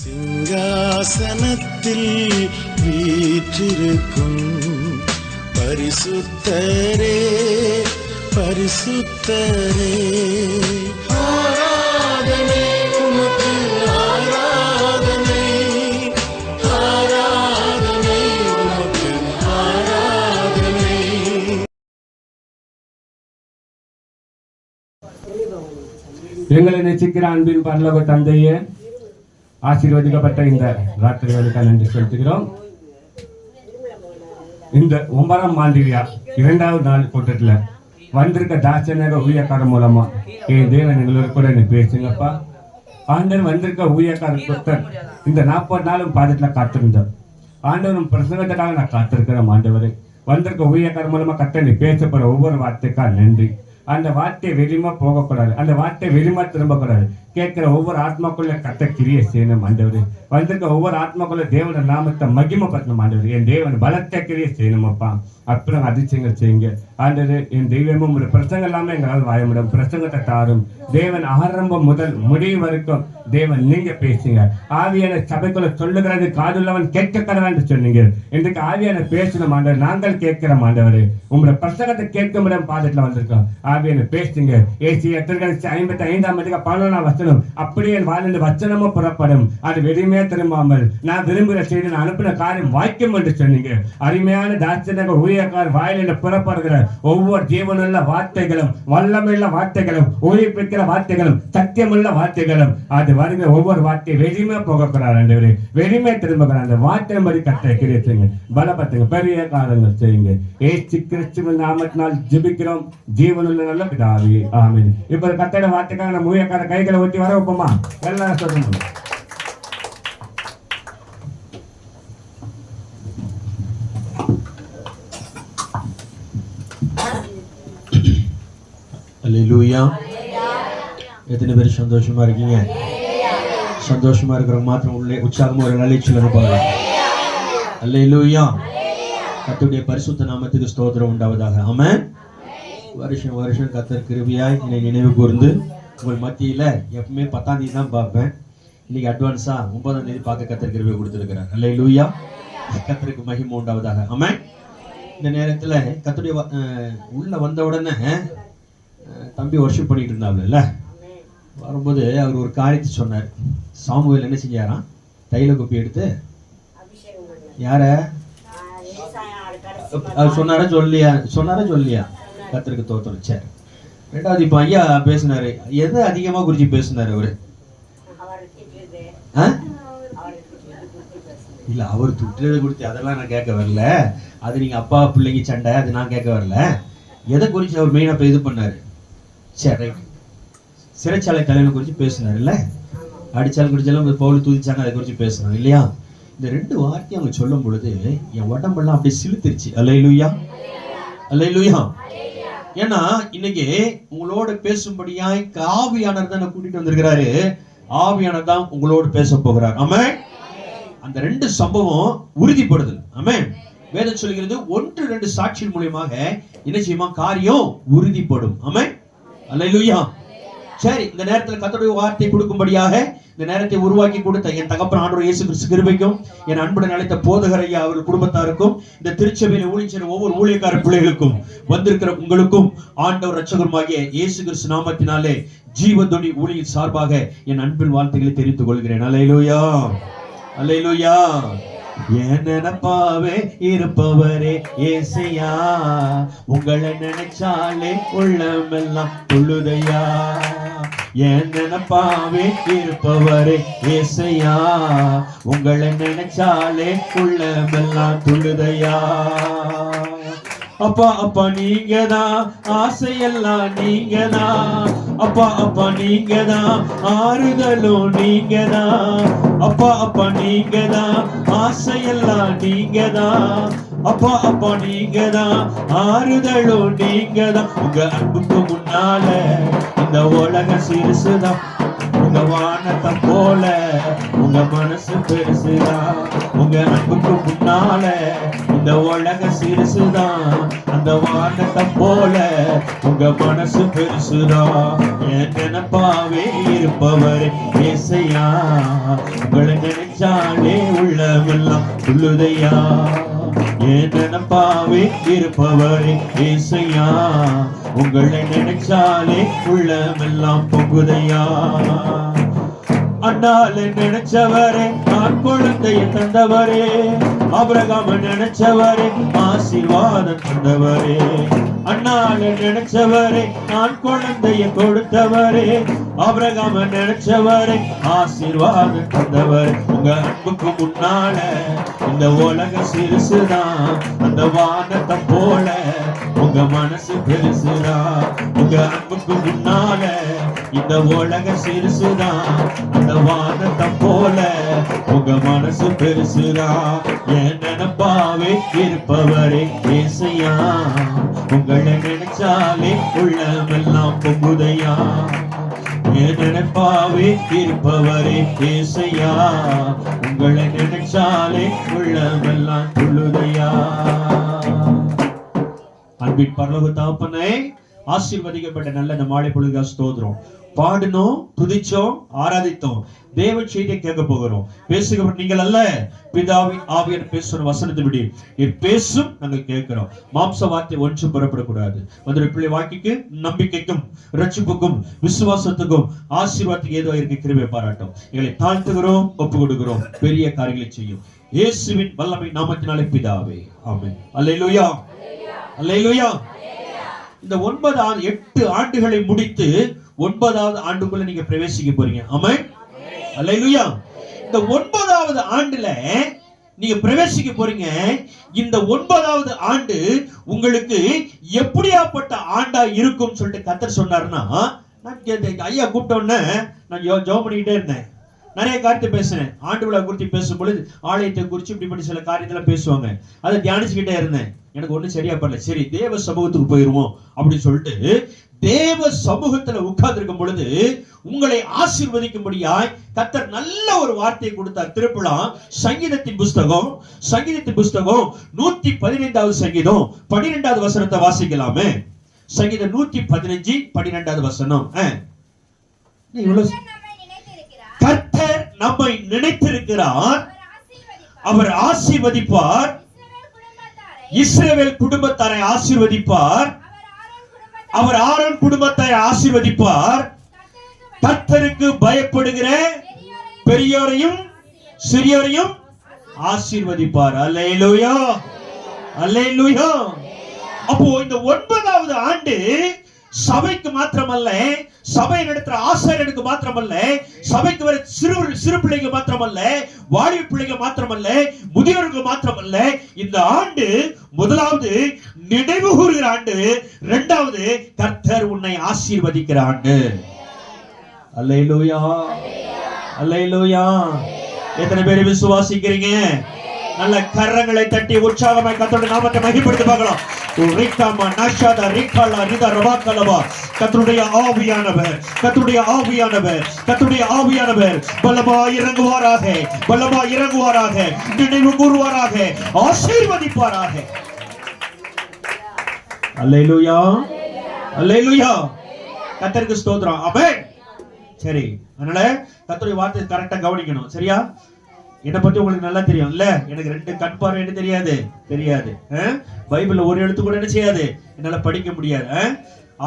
சிங்காசனத்தில் வீற்றிருக்கும் பரிசுத்தரே பரிசுத்தரே, ஆராதனை உமக்கு, ஆராதனை ஆராதனை உமக்கு, ஆராதனை. எங்களை நேசிக்கிற அன்பின் பரலோக தந்தையே, ஆசீர்வதிக்கப்பட்ட இந்த ராத்திரி வேலைக்காக நன்றி செலுத்துகிறோம். இந்த 9ஆம் ஆண்டியா 2வது நாள் கூட்டத்தில் வந்திருக்க தாட்சநேக ஊழியக்காரர் மூலமா என் தேவன் எங்களோட கூட என்ன பேசுங்கப்பா. ஆண்டவர் வந்திருக்க ஊழியக்காரர் கூட்டர் இந்த 40 நாளும் பாதத்தில் காத்திருந்தோம். ஆண்டவரும் பிரசங்கத்துக்காக நான் காத்திருக்கிறேன். ஆண்டவரை வந்திருக்க ஊழியக்காரர் மூலமா கத்த நீ பேசப்படுற ஒவ்வொரு வார்த்தைக்காக நன்றி. அந்த வார்த்தை வெளியுமா போகக்கூடாது, அந்த வார்த்தை வெளியுமா திரும்பக்கூடாது. கேட்கிற ஒவ்வொரு ஆத்மாக்குள்ள கத்த கிரியை செய்யணும் ஆண்டவர். வந்திருக்க ஒவ்வொரு ஆத்மாக்குள்ள தேவன நாமத்தை மகிமைப்படுத்தணும் ஆண்டவர். என் தேவன் பலத்த கிரியை செய்யணுமப்பா. அப்புறம் அதிர்ச்சியங்கள் செய்யுங்க ஆண்டவர். என் தெய்வமும் ஒரு பிரசங்கம் இல்லாம எங்களால் வாய முடியும். பிரசங்கத்தை தாரும் தேவன். ஆரம்பம் முதல் முடிவு வரைக்கும் தேவன் நீங்க பேசுங்க. ஆவியான சபைக்குள்ள சொல்லுகிறது காதுள்ளவன் கேட்க கடவான்னு சொன்னீங்க. இன்றைக்கு ஆவியான பேசணும் ஆண்டவர். நாங்கள் கேட்கிற ஆண்டவர் உங்களோட பிரசங்கத்தை கேட்க முடியாம பாதத்துல வந்திருக்கோம். ஆவியான பேசுங்க. ஏசியா 55:11 வசனம் அப்படியே வாழ்ந்த வச்சனமும் புறப்படும், அது வெளியுமே திரும்பாமல் நான் விரும்புகிற செய்தி நான் அனுப்பின காரியம் வாய்க்கும் என்று சொன்னீங்க. அருமையான தாட்சநேக ஊழியக்காரர் வாயிலில் புறப்படுகிற ஒவ்வொரு ஜீவனுள்ள வார்த்தைகளும், வல்லமையுள்ள வார்த்தைகளும், உயிர்ப்பிக்கிற வார்த்தைகளும், சத்தியமுள்ள வார்த்தைகளும், அது வருகிற ஒவ்வொரு வார்த்தையும் வெளியுமே போகக்கூடாது ஆண்டவரே. வெளியுமே திரும்புகிறார். அந்த வார்த்தை மாதிரி கத்த கிரியத்துங்க, பலப்படுத்துங்க, பெரிய காரியங்கள் செய்யுங்க. ஏசு கிறிஸ்துவின் நாமத்தினால் ஜெபிக்கிறோம் ஜீவனுள்ள நல்ல பிதாவே, ஆமென். இப்ப கத்தோட வார்த்தைக்காக நம்ம ஊழியக்கார கைகளை ஒட்டி வர வைப்போமா? எல்லாரும் சொல்லணும். அல்லேலூயா. எத்தனை பேர் சந்தோஷமா இருக்கீங்க? சந்தோஷமா இருக்கிறவங்க மாத்திரம் உள்ளே உற்சாகமா ஒரு நிலைச்சில் அனுப்பாங்க. அல்லேலூயா. கர்த்தருடைய பரிசுத்த நாமத்துக்கு ஸ்தோத்திரம் உண்டாவதாக. ஆமென். வருஷம் வருஷம் கர்த்தர் கிருபையாய் என்னை நினைவு கூர்ந்து உங்கள் மத்தியில எப்பவுமே 10ஆம் தேதி தான் பார்ப்பேன். இன்னைக்கு அட்வான்ஸா 9ஆம் தேதி பார்க்க கர்த்தர் கிருபை கொடுத்திருக்கிறார். அல்லேலூயா. கர்த்தருக்கு மகிமை உண்டாவதாக. ஆமென். இந்த நேரத்துல கர்த்தருடைய உள்ள வந்த உடனே தம்பி வர்ஷிப் பண்ணிட்டு இருந்தாப்ல வரும்போது அவர் ஒரு காரியத்தை சொன்னார். சாமுவேல் என்ன செஞ்சாராம்? தைல குப்பி எடுத்து யார சொன்னாரா சொல்லியா? கர்த்தருக்கு தோத்திரம். சரி, ரெண்டாவது இப்ப ஐயா பேசினாரு. எதை அதிகமா குறிச்சு பேசினாரு அவரு? இல்ல, அவர் துட்டுறதை குறித்து அதெல்லாம் நான் கேட்க வரல. அது நீங்க அப்பா பிள்ளைங்க சண்டை, அது நான் கேட்க வரல. எதை குறிச்சு அவர் மெயினா இது பண்ணாரு? சரி, சிறைச்சாலை தலைவனை குறிச்சு பேசினார் இல்ல? அடிச்சாலும் குடிச்சாலும் பவுல் தூதிச்சாங்க, அதை குறிச்சு பேசுறாங்க இல்லையா? இந்த 2 வார்த்தையை அவங்க சொல்லும் பொழுது என் உடம்பெல்லாம் அப்படியே சிலுத்திருச்சு. அல்லேலூயா, அல்லேலூயா. ஏன்னா இன்னைக்கு உங்களோட பேசும்படியாய் ஆவியானவர் தான் கூட்டிட்டு வந்திருக்கிறாரு. ஆவியானவர் தான் உங்களோடு பேச போகிறார். ஆமென். அந்த 2 சம்பவம் உறுதிப்படுது. ஆமென். வேதம் சொல்கிறது 1-2 சாட்சியின் மூலமாக என்ன செய்யுமா? காரியம் உறுதிப்படும். ஆமென். அல்லேலூயா. சரி, இந்த நேரத்தில் கர்த்தருடைய வார்த்தை கொடுக்கும்படியாக இந்த நேரத்தை உருவாக்கி கொடுத்த என் தகப்பன் ஆண்டவர் இயேசு கிறிஸ்து கிருபைக்கும் என் அன்புடன் அழைத்த போதகர் ஐயா அவர் குடும்பத்தாருக்கும் இந்த திருச்சபையில் ஊழியர் ஒவ்வொரு ஊழியக்கார பிள்ளைகளுக்கும் வந்திருக்கிற உங்களுக்கும் ஆண்டவர் இரட்சகருமாகிய இயேசு கிறிஸ்து நாமத்தினாலே ஜீவதுணி ஊழியர் சார்பாக என் அன்பின் வார்த்தைகளை தெரிவித்துக் கொள்கிறேன். அல்லேலூயா, அல்லேலூயா. என் நினைப்பாவே இருப்பவரே ஏசையா, உங்களை நினைச்சாலே உள்ளமெல்லாம் துள்ளுதையா. என் நினைப்பாவே இருப்பவரே ஏசையா, உங்களை நினைச்சாலே உள்ளமெல்லாம் துள்ளுதையா. அப்பா அப்பா நீங்கதான், ஆசையெல்லாம் நீங்கதான். அப்பா அப்பா நீங்கதான், ஆறுதலும் நீங்கதான். அப்பா அப்பா நீங்கதான், ஆசையெல்லாம் நீங்கதான். அப்பா அப்பா நீங்கதான், ஆறுதலும் நீங்கதான். உங்க அன்புக்கு முன்னால இந்த உலக சிறுசுதான். உங்க வானத்தை போல உங்க மனசு பெருசுதான். உங்க அன்புக்கு முன்னால இந்த உலக சிறுசுதான். அந்த வானத்தை போல உங்க மனசு பெருசுதான். என் நினைப்பாவே இருப்பவர் ஏசையா. உங்களை நினைச்சாலே உள்ளமெல்லாம் துள்ளுதையா. என் நினைப்பாவே இருப்பவர் ஏசையா. உங்களை நினைச்சாலே உள்ளமெல்லாம் பொங்குதையா. அண்ணால நினைச்சவரே நான் குழந்தைய தந்தவரே. ஆபிரகாம நினைச்சவரே ஆசீர்வாதம் தந்தவரே. அண்ணால நினைச்சவரே நான் குழந்தைய கொடுத்தவரே. ஆபிரகாம நினைச்சவரே ஆசீர்வாதம் தந்தவர். உங்க அன்புக்கு முன்னால இந்த உலக சிறுசுதான். அந்த வானத்தை போல உங்க மனசு பெருசுதான். உங்க அன்புக்கு முன்னால இந்த உலக சிறுசுதான். அந்த வானத்தை போல உங்க மனசு பெருசுதான். என் நினைப்பாவே இருப்பவரே ஏசையா. உங்களை நினைச்சாலே உள்ளமெல்லாம் பொங்குதையா. என் நினைப்பாவே இருப்பவரே ஏசையா. உங்களை நினைச்சாலே உள்ளமெல்லாம் துள்ளுதையா. அன்பின் பரலோக தகப்பனே, ஆசீர்வதிக்கப்பட்ட நல்ல இந்த மாலை பொழுதுகா ஸ்தோத்திரம். பாடினோம், துதிச்சோம், ஆராதித்தோம். தேவ செய்தியை கேட்க போகிறோம். பேசுகிறவர் நீங்கள் அல்ல, பிதாவின் ஆவியானவர் பேசுகிற வசனத்தின்படி நீர் பேசும், நாங்கள் கேட்கிறோம். மாம்ச வார்த்தை ஒன்றும் பெறப்படக்கூடாது. வந்து பிள்ளை வாழ்க்கைக்கு, நம்பிக்கைக்கும், ரட்சிப்புக்கும், விசுவாசத்துக்கும், ஆசீர்வாதத்துக்கு ஏதோ இருக்க கிருபை பாராட்டும். எங்களை தாழ்த்துகிறோம், ஒப்பு கொடுக்கிறோம். பெரிய காரியங்களை செய்யும் இயேசுவின் வல்லமை நாமத்தினாலே பிதாவே, ஆமென். அல்லேலூயா, அல்லேலூயா. இந்த 8 ஆண்டுகளை முடித்து 9வது ஆண்டுக்குள்ள நீங்க பிரவேசிக்க போறீங்க. ஆமென், அல்லேலூயா. இந்த 9வது ஆண்டுல நீங்க பிரவேசிக்க போறீங்க. இந்த 9வது ஆண்டு உங்களுக்கு எப்படியாப்பட்ட ஆண்டா இருக்கும் சொல்லிட்டு கர்த்தர் சொன்னாருன்னா, நான் ஐயா கூப்பிட்ட உடனே நான் ஜெபம் பண்ணிக்கிட்டே இருந்தேன். நிறைய காரியத்தை பேசுறேன். ஆண்டு விழா குறித்து பேசும் பொழுது ஆலயத்தை குறித்து இப்படிப்பட்ட சில காரியத்தெல்லாம் பேசுவாங்க. அதை தியானிச்சுக்கிட்டே இருந்தேன். எனக்கு ஒன்றும் சரியா பண்ணல. சரி, தேவ சமூகத்துக்கு போயிருவோம் அப்படின்னு சொல்லிட்டு தேவ சமூகத்துல உட்கார்ந்து இருக்கும் பொழுது உங்களை ஆசீர்வதிக்கும்படியாய் கர்த்தர் நல்ல ஒரு வார்த்தையை கொடுத்தார். திருப்புலாம் சங்கீதத்தின் புஸ்தகம் 115வது சங்கீதம் 12வது வசனத்தை வாசிக்கலாமே. சங்கீதம் 115 12வது வசனம். கர்த்தர் நம்மை நினைத்திருக்கிறார், அவர் ஆசீர்வதிப்பார். இஸ்ரவேல் குடும்பத்தாரை ஆசீர்வதிப்பார். அவர் ஆரோன் குடும்பத்தை ஆசீர்வதிப்பார். கர்த்தருக்கு பயப்படுகிற பெரியோரையும் சிறியோரையும் ஆசீர்வதிப்பார். அல்லேலூயா, அல்லேலூயா. அப்போ இந்த 9வது ஆண்டு சபைக்கு மாத்திரமல்ல, சபை நடத்துற ஆசாரியனுக்கு மாத்திரமல்ல, சபைக்கு வர சிறு பிள்ளைங்க மாத்திரமல்ல, வாலிப பிள்ளைங்க மாத்திரமல்ல, முதியோர்கள் மாத்திரமல்ல. இந்த ஆண்டு முதலாவது நினைவு கூறுகிற ஆண்டு, 2வது கர்த்தர் உன்னை ஆசீர்வதிக்கிற ஆண்டு. அல்லேலூயா, அல்லேலூயா. எத்தனை பேர் விசுவாசிக்கிறீங்க? நல்ல கரங்களை தட்டி உற்சாகமாய் கர்த்தருடைய நாமத்தை மகிமைப்படுத்தி பார்க்கலாம். கர்த்தருடைய ஆவியானவர், கர்த்தருடைய ஆவியானவர், கர்த்தருடைய ஆவியானவர் பலமாய் இறங்குவாராக, பலமாய் இறங்குவாராக, நினைவு கூறுவாராக, ஆசீர்வதிப்பாராக. அல்லேலூயா, அல்லேலூயா. கர்த்தருக்கு ஸ்தோத்திரம். ஆமென். சரி, அதனால கர்த்தருடைய வார்த்தை கரெக்டா கவனிக்கணும். சரியா? என்னை பத்தி உங்களுக்கு நல்லா தெரியும் இல்ல? எனக்கு 2 கண் பார்வை என்ன தெரியாது, தெரியாது. பைபிள்ல ஒரு எழுத்து கூட என்ன செய்யாது, என்னால படிக்க முடியாது.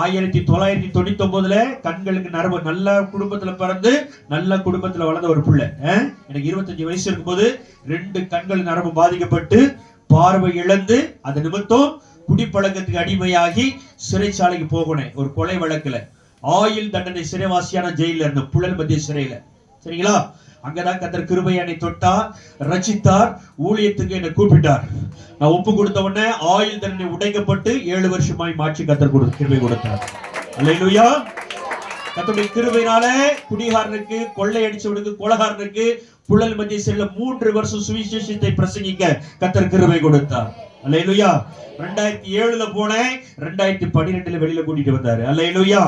1999 கண்களுக்கு நரம்பு, நல்ல குடும்பத்துல பிறந்து நல்ல குடும்பத்துல வளர்ந்த ஒரு பிள்ளை. எனக்கு 25 வயசு இருக்கும்போது 2 கண்கள் நரம்பு பாதிக்கப்பட்டு பார்வை இழந்து அது நிமித்தம் குடிப்பழக்கத்துக்கு அடிமையாகி சிறைச்சாலைக்கு போகணும். ஒரு கொலை வழக்குல ஆயுள் தண்டனை சிறைவாசியான ஜெயில இருந்த புழல் மத்திய சிறையில. சரிங்களா? அங்கதான் கர்த்தர் கிருபையானை தொட்டார், ரட்சித்தார், ஊழியத்துக்கு என்னை கூப்பிட்டார். நான் ஒப்பு கொடுத்த உடனே ஆயுள் தண்டனை உடைக்கப்பட்டு 7 வருஷமாய் மாற்றி கர்த்தர் கிருபை கொடுத்தார். அல்லேலூயா. கர்த்தருடைய கிருபையினால குடிகாரனுக்கு, கொள்ளை அடிச்சவனுக்கு, கொலைகாரனுக்கு புழல் மத்திய சிறையில 3 வருஷம் சுவிசேஷத்தை பிரசங்கிக்க கர்த்தர் கிருபை கொடுத்தார். அல்லேலூயா. 2007 போனேன், 2012 வெளியில கூட்டிட்டு வந்தாரு. அல்லேலூயா.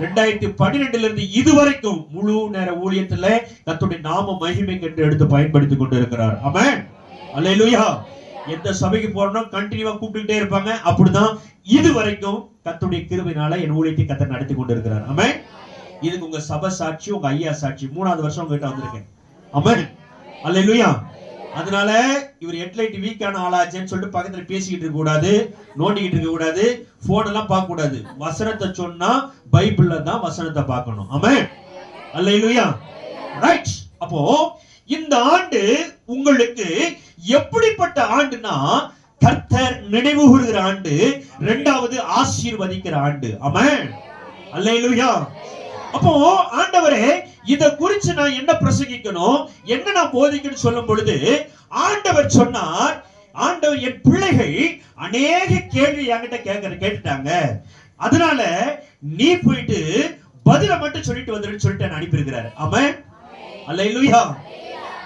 2012 இருந்து இதுவரைக்கும் முழு நேர ஊழியத்துல கர்த்தருடைய நாம மகிமை என்று எடுத்து பயன்படுத்தி கொண்டு இருக்கிறார். ஆமென். அல்லேலூயா. எந்த சபைக்கு போறோம் கண்டினியூவா கூப்பிட்டுட்டே இருப்பாங்க. அப்படிதான் இதுவரைக்கும் கர்த்தருடைய கிருபையினால என் ஊழியத்தை கர்த்தர் நடத்தி கொண்டு இருக்கிறார். ஆமென். இதுக்கு உங்க சபை சாட்சி, உங்க ஐயா சாட்சி. 3வது வருஷம் உங்ககிட்ட வந்திருக்கேன். ஆமென். அல்லேலூயா. அதனால இவர் ஹெட்லைட் வீக்கான ஆளாச்சேன்னு சொல்லிட்டு பக்கத்துல பேசிக்கிட்டு இருக்க கூடாது, நோண்டிக்கிட்டு இருக்க கூடாது, போன் எல்லாம் பார்க்க கூடாது. வசனத்தை சொன்னா பைபிள்ல தான் வசனத்தை பார்க்கணும். ஆமென். அல்லேலூயா. ரைட். அப்போ இந்த ஆண்டு உங்களுக்கு எப்படிப்பட்ட ஆண்டுனா கர்த்தர் நினைவு கூறுகிற ஆண்டு, 2வது ஆசீர்வதிக்கிற ஆண்டு. ஆமென். அல்லேலூயா. அப்போ ஆண்டவரே இத குறித்து நான் என்ன பிரசங்கிக்கணும், என்ன நான் போதிக்கணும் சொல்லும் பொழுது ஆண்டவர் சொன்னார், ஆண்டவர் என் பிள்ளைகள் அநேக கேள்வி என்கிட்ட கேட்டுட்டாங்க, அதனால நீ போயிட்டு பதில மட்டும் சொல்லிட்டு வந்துருன்னு சொல்லிட்டு நான் அனுப்பியிருக்கிறார். ஆமென். அல்லேலூயா.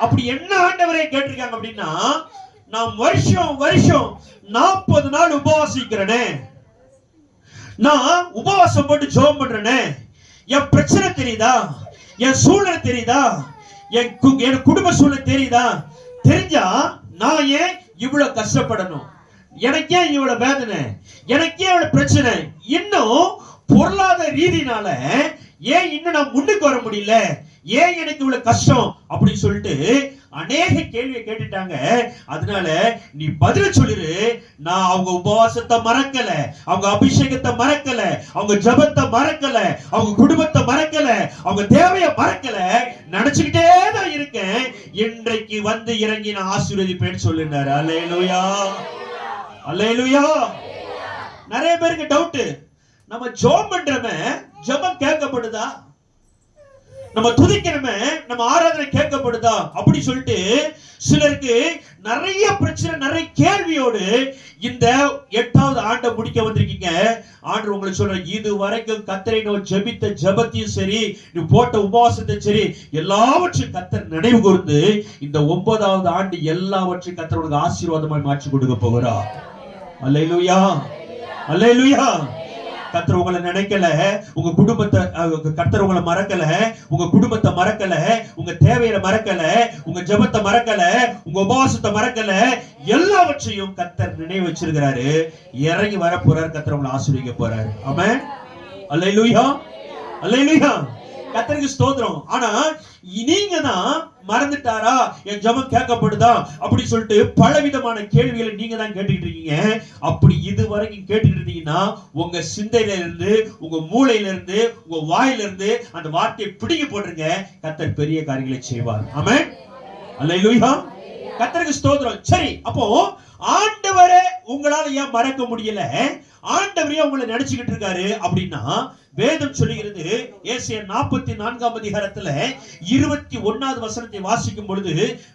அப்படி என்ன ஆண்டவரே கேட்டிருக்காங்க அப்படின்னா, நான் வருஷம் 40 நாள் உபவாசிக்கிறேனே, நான் உபவாசம் போட்டு ஜெபம் பண்றேனே, என் பிரச்சனை தெரியுதா, என் சூழ்நிலை தெரியுதா, என் குடும்ப சூழ்நிலை தெரியுதா, தெரிஞ்சா நான் ஏன் இவ்வளவு கஷ்டப்படணும், எனக்கு ஏன் இவ்வளவு வேதனை, எனக்கு ஏன் இவ்வளவு பிரச்சனை, இன்னும் பொருளாதார ரீதினால ஏன் இன்னும் நான் முன்னுக்கு வர முடியல, ஏன் எனக்கு இவ்வளவு கஷ்டம் அப்படின்னு சொல்லிட்டு அநேக கேள்வியை கேட்டுட்டாங்க. அதனால நீ பதில சொல்லிரு, நான் அவங்க உபவாசத்தை மறக்கல, அவங்க அபிஷேகத்தை மறக்கல, அவங்க ஜெபத்தை மறக்கல, அவங்க குடும்பத்தை மறக்கல, அவங்க தேவையை மறக்கல, நினைச்சுக்கிட்டே தான் இருக்கேன், இன்றைக்கு வந்து இறங்கி நான் ஆசீர்வதிப்பேன்னு சொல்லினாரு. அல்லேலூயா. அல்லேலூயா. நிறைய பேருக்கு டவுட், நம்ம ஜெபம் பண்றோமே, ஜெபம் கேட்கப்படுதா, நம்ம துதிக்கிறோமே, நம்ம ஆராதனை கேட்கப்படுதா அப்படி சொல்லிட்டு சிலருக்கு நிறைய பிரச்சனை, நிறைய கேள்வியோடு இந்த 8வது ஆண்டை முடிக்க வந்திருக்கீங்க. ஆண்டவர் உங்களுக்கு சொல்ற, இது வரைக்கும் கர்த்தரை நோக்கி ஜெபித்த ஜெபத்தையும் சரி, நீ போட்ட உபவாசத்தை சரி, எல்லாவற்றையும் கர்த்தர் நினைவு கூர்ந்து இந்த 9வது ஆண்டு எல்லாவற்றையும் கர்த்தர் உங்களுக்கு ஆசீர்வாதமாய் மாற்றி கொடுக்க போகிறார். அல்லேலூயா. அல்லேலூயா. கர்த்தர் உங்களை நினைக்கல, உங்க குடும்பத்தை கர்த்தர் உங்களை மறக்கல, உங்க குடும்பத்தை மறக்கல, உங்க தேவையை மறக்கல, உங்க ஜெபத்தை மறக்கல, உங்க உபவாசத்தை மறக்கல, எல்லாவற்றையும் கர்த்தர் நினைவு வச்சிருக்கிறாரு. இறங்கி வர போறார், கர்த்தர் உங்களை ஆசீர்வதிக்க போறாரு. ஆமென். அல்லேலூயா. அல்லேலூயா. கர்த்தருக்கு ஸ்தோத்திரம். ஆனா நீங்க தான் மறந்துட்டாரா, என் ஜெபம் கேட்கப்படுதா அப்படி சொல்லிட்டு பலவிதமான கேள்விகளை நீங்க தான் கேட்டுக்கிட்டு இருக்கீங்க. அப்படி இதுவரைக்கும் கேட்டுக்கிட்டு இருந்தீங்கன்னா உங்க சிந்தையில இருந்து, உங்க மூளையில இருந்து, உங்க வாயில இருந்து அந்த வார்த்தையை பிடிங்கி போட்டுருங்க. கர்த்தர் பெரிய காரியங்களை செய்வார். ஆமென். அல்லேலூயா. கர்த்தருக்கு ஸ்தோத்திரம். சரி, அப்போ ஆண்டவரே உங்களால ஏன் மறக்க முடியல, ஆண்டவரே உங்களை நினைச்சுக்கிட்டு இருக்காரு அப்படின்னா வேதம் சொல்லுகிறது. ஏசாயா 44ஆம் அதிகாரத்துல 21வது வசனத்தை வாசிக்கும் பொழுது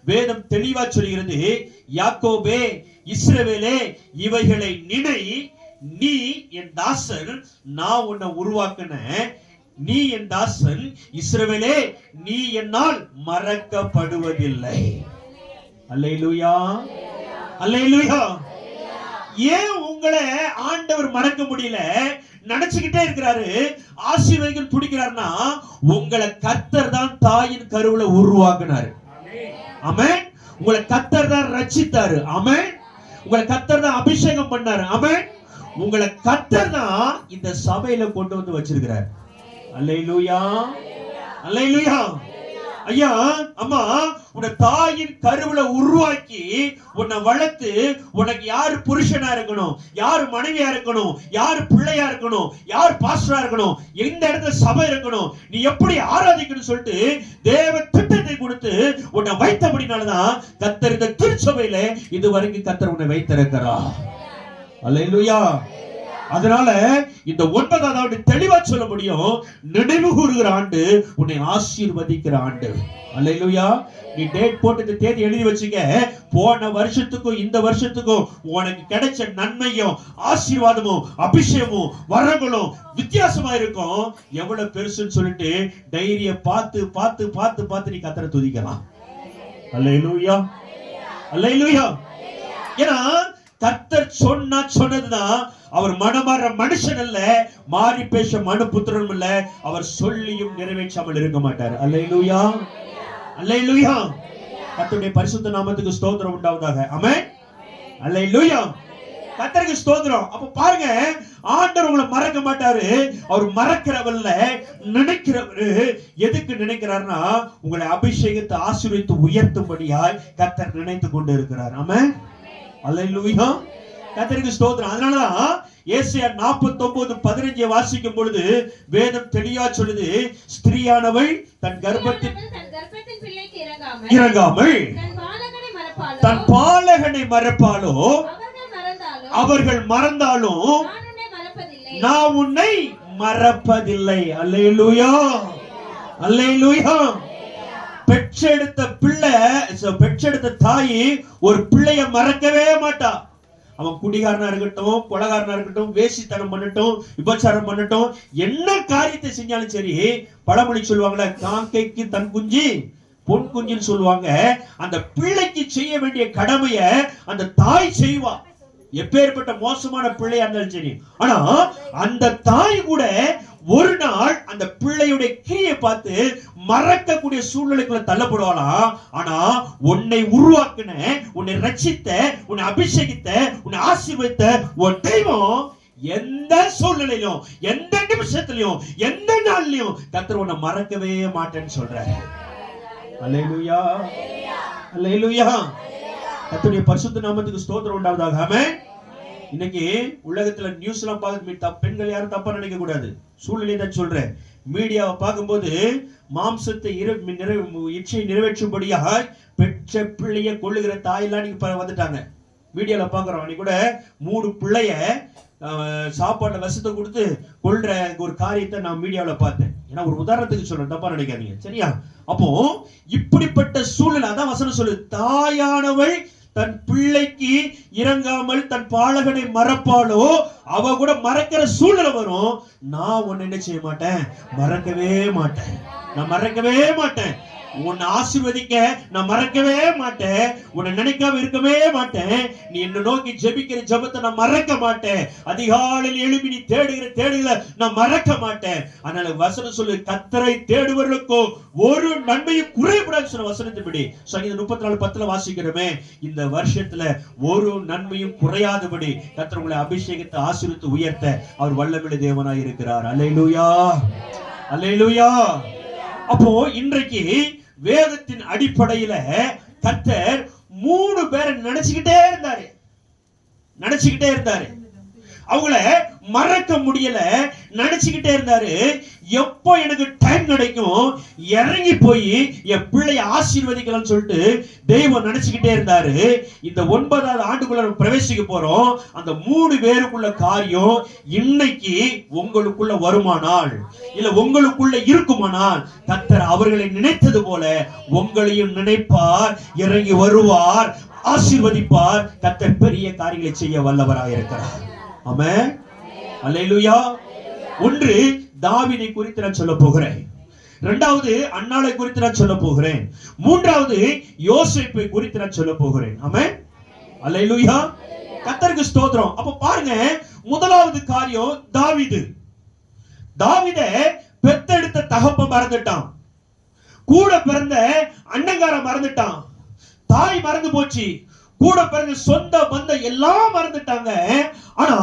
வேதம் தெளிவா சொல்லுகிறது, யாக்கோபே, இஸ்ரவேலே, இவைகளை நினை, நீ என் தாசன், நான் உன்னை உருவாக்கினேன், நீ என் தாசன், இஸ்ரவேலே, நீ என்னால் மறக்கப்படுவதில்லை. அல்லேலூயா. அல்லேலூயா. ஏன் உங்களை ஆண்டவர் மறக்க முடியல, நினைச்சுக்கிட்டே இருக்கிறாரு, ஆசீர்வாதங்கள் துடிக்கிறார்னா உங்களை கர்த்தர் தான் தாயின் கருவுல உருவாக்கினாரு. ஆமென். உங்களை கர்த்தர் தான் ரட்சித்தாரு. ஆமென். உங்களை கர்த்தர் தான் அபிஷேகம் பண்ணாரு. ஆமென். உங்களை கர்த்தர் தான் இந்த சபையில கொண்டு வந்து வச்சிருக்கிறார். அல்லேலூயா. அல்லேலூயா. ஐயா, அம்மா, உன்னை தாயின் கருவுல உருவாக்கி உன்னை வளர்த்து உனக்கு யாரு புருஷனா இருக்கணும், யாரு மனைவியா இருக்கணும், யாரு பிள்ளையா இருக்கணும், யார் பாஸ்டரா இருக்கணும், எந்த இடத்துல சபை இருக்கணும், நீ எப்படி ஆராதிக்கணும் சொல்லிட்டு தேவ திட்டத்தை கொடுத்து உன்னை வைத்தபடினாலதான் கர்த்தர் இந்த திருச்சபையில இதுவரைக்கும் கர்த்தர் உன்னை வைத்திருக்கிறார். அல்லேலூயா. அதனால இந்த 9வது ஆண்டு தெளிவா சொல்ல முடியும், நினைவு கூறுகிற ஆண்டு, உன்னை ஆசீர்வதிக்கிற ஆண்டு. அல்லேலூயா. நீ டேட் போட்டு இந்த தேதி எழுதி வச்சுக்க, போன வருஷத்துக்கும் இந்த வருஷத்துக்கும் உனக்கு கிடைச்ச நன்மையும் ஆசீர்வாதமும் அபிஷேகமும் வரங்களும் வித்தியாசமா இருக்கும். எவ்வளவு பெருசுன்னு சொல்லிட்டு டைரிய பார்த்து பார்த்து பார்த்து பார்த்து நீ கர்த்தரை துதிக்கலாம். அல்லேலூயா. அல்லேலூயா. ஏன்னா கர்த்தர் சொன்னதுதான். அவர் மனமாற மனுஷன் அல்ல, மாறி பேச மனுபுத்திரனும் இல்ல. அவர் சொல்லியும் நிறைவேற்றாமல் இருக்க மாட்டார். அல்லேலூயா, அல்லேலூயா. கர்த்தருடைய பரிசுத்த நாமத்துக்கு ஸ்தோத்திரம் உண்டாவதாக. ஆமென். அல்லேலூயா. கர்த்தருக்கு ஸ்தோத்திரம். அப்ப பாருங்க, ஆண்டவர் உங்களை மறக்க மாட்டாரு. அவர் மறக்கிறவல்ல, நினைக்கிறவரு. எதுக்கு நினைக்கிறார்னா, உங்களை அபிஷேகத்தை ஆசீர்வதித்து உயர்த்தும்படியாய் கர்த்தர் நினைத்து கொண்டு இருக்கிறார். ஆமென். அல்லேலூயா. கர்த்தருக்கு ஸ்தோத்திரம். அதனாலதான் ஏசாயா 49:15 வாசிக்கும் பொழுது வேதம் தெளிவா சொல்லுது, ஸ்திரீயானவள் தன் கர்ப்பத்தில் இறங்காமல் தன் பாலகனை மறப்பாலோ, அவர்கள் மறந்தாலும் நான் உன்னை மறப்பதில்லை. அல்லேலூயா, அல்லேலூயா. பெற்றெடுத்த பிள்ளை, பெற்றெடுத்த தாய் ஒரு பிள்ளைய மறக்கவே மாட்டா. அவன் குடிகாரனா இருக்கட்டும், கொலகாரனா இருக்கட்டும், வேசித்தனம் பண்ணட்டும், விபச்சாரம் பண்ணட்டும், என்ன காரியத்தை செஞ்சாலும் சரி, பழமொழி சொல்லுவாங்கல்ல, காக்கைக்கு தன் குஞ்சு பொன் குஞ்சுன்னு சொல்லுவாங்க. அந்த பிள்ளைக்கு செய்ய வேண்டிய கடமைய அந்த தாய் செய்வா, எப்பேற்பட்ட மோசமான பிள்ளையா இருந்தாலும் சரி. ஆனா அந்த தாய் கூட ஒரு நாள் அந்த பிள்ளையுடைய கிரியை பார்த்து மறக்கக்கூடிய சூழ்நிலைக்குள்ள தள்ளப்படுவாளாம். ஆனா உன்னை உருவாக்குன, உன்னை ரட்சித்த, உன்னை அபிஷேகித்த, உன்னை ஆசீர்வதித்த உன் தெய்வம் எந்த சூழ்நிலையிலும், எந்த நிமிஷத்திலையும், எந்த நாள்லயும் கர்த்தர் உன்னை மறக்கவே மாட்டேன்னு சொல்றாரு. அல்லேலூயா, அல்லேலூயா. கர்த்தருடைய பரிசுத்த நாமத்துக்கு ஸ்தோத்திரம் உண்டாவதாக. ஆமென். இன்னைக்கு உலகத்துல நியூஸ் எல்லாம் பார்த்து பெண்கள் யாரும் தப்பா நினைக்க கூடாது. சூழ்நிலை தான் சொல்றேன். மீடியாவை பார்க்கும்போது மாம்சத்தை இச்சை நிறைவேற்றும்படியாக பெற்ற பிள்ளைய கொள்ளுகிற தாயெல்லாம் நீங்க வந்துட்டாங்க. மீடியால பாக்குறோம். அன்னைக்கு கூட 3 பிள்ளைய சாப்பாட்டுல விஷத்தை கொடுத்து கொள்ற ஒரு காரியத்தை நான் மீடியாவில பார்த்தேன். ஏன்னா ஒரு உதாரணத்துக்கு சொல்றேன், தப்பா நினைக்காதீங்க, சரியா? அப்போ இப்படிப்பட்ட சூழ்நிலை, அதான் வசனம் சொல்லு, தாயானவள் தன் பிள்ளைக்கு இறங்காமல் தன் பாலகனை மறப்பாலோ, அவ கூட மறக்கிற சூழ்நிலை வரும். நான் உன்னை என்ன செய்ய மாட்டேன், மறக்கவே மாட்டேன். நான் மறக்கவே மாட்டேன். உன்னை ஆசீர்வதிக்க நான் மறக்கவே மாட்டேன். உன்னை நினைக்காம இருக்கவே மாட்டேன். நீ என்ன நோக்கி ஜெபிக்கிற ஜெபத்தை நான் மறக்க மாட்டேன். அதிகாலையில் எழுப்பி நீ தேடுகிற நான் மறக்க மாட்டேன். அதனால வசனம் சொல்லு, கர்த்தரை தேடுவர்களுக்கோ ஒரு நன்மையும் குறைபடாது சொன்ன வசனத்தின்படி சங்கீதம் 34:10 வாசிக்கிறோமே, இந்த வருஷத்துல ஒரு நன்மையும் குறையாதபடி கர்த்தர் உங்களை அபிஷேகத்தை ஆசீர்வதித்து உயர்த்த அவர் வல்லமையுள்ள தேவனாய் இருக்கிறார். அல்லேலூயா, அல்லேலூயா. அப்போ இன்றைக்கு வேதத்தின் அடிப்படையில கர்த்தர் 3 பேரை நினைச்சுக்கிட்டே இருந்தாரு. அவங்கள மறக்க முடியல, நினைச்சுக்கிட்டே இருந்தாரு. எப்போ எனக்கு டைம் கிடைக்கும் இறங்கி போய் என் பிள்ளைய ஆசீர்வதிக்கலாம்னு சொல்லிட்டு தெய்வம் நினைச்சுக்கிட்டே இருந்தாரு. இந்த 9வது ஆண்டுக்குள்ள பிரவேசிக்க போறோம். அந்த 3 பேருக்குள்ள காரியம் இன்னைக்கு உங்களுக்குள்ள வருமானால், இல்ல உங்களுக்குள்ள இருக்குமானால், கர்த்தர் அவர்களை நினைத்தது போல உங்களையும் நினைப்பார், இறங்கி வருவார், ஆசீர்வதிப்பார். கர்த்தர் பெரிய காரியங்களை செய்ய வல்லவராக இருக்கிறார். ஆமென். அல்லேலூயா. ஒன்று தாவீதை குறித்து நான் சொல்ல போகிறேன். இரண்டாவது அன்னாளை குறித்து நான் சொல்ல போகிறேன். மூன்றாவது யோசேப்பை குறித்து நான் சொல்ல போகிறேன். ஆமென். அல்லேலூயா. கர்த்தருக்கு ஸ்தோத்திரம். அப்ப பாருங்க, முதலாவது காரியம் தாவீதை பெத்தெடுத்த தகப்ப மறந்துட்டான், கூட பிறந்த அண்ணங்கார மறந்துட்டான், தாய் மறந்து போச்சு, கூட பிறகு சொந்த பந்தம் எல்லாம் மறந்துட்டாங்க. ஆனா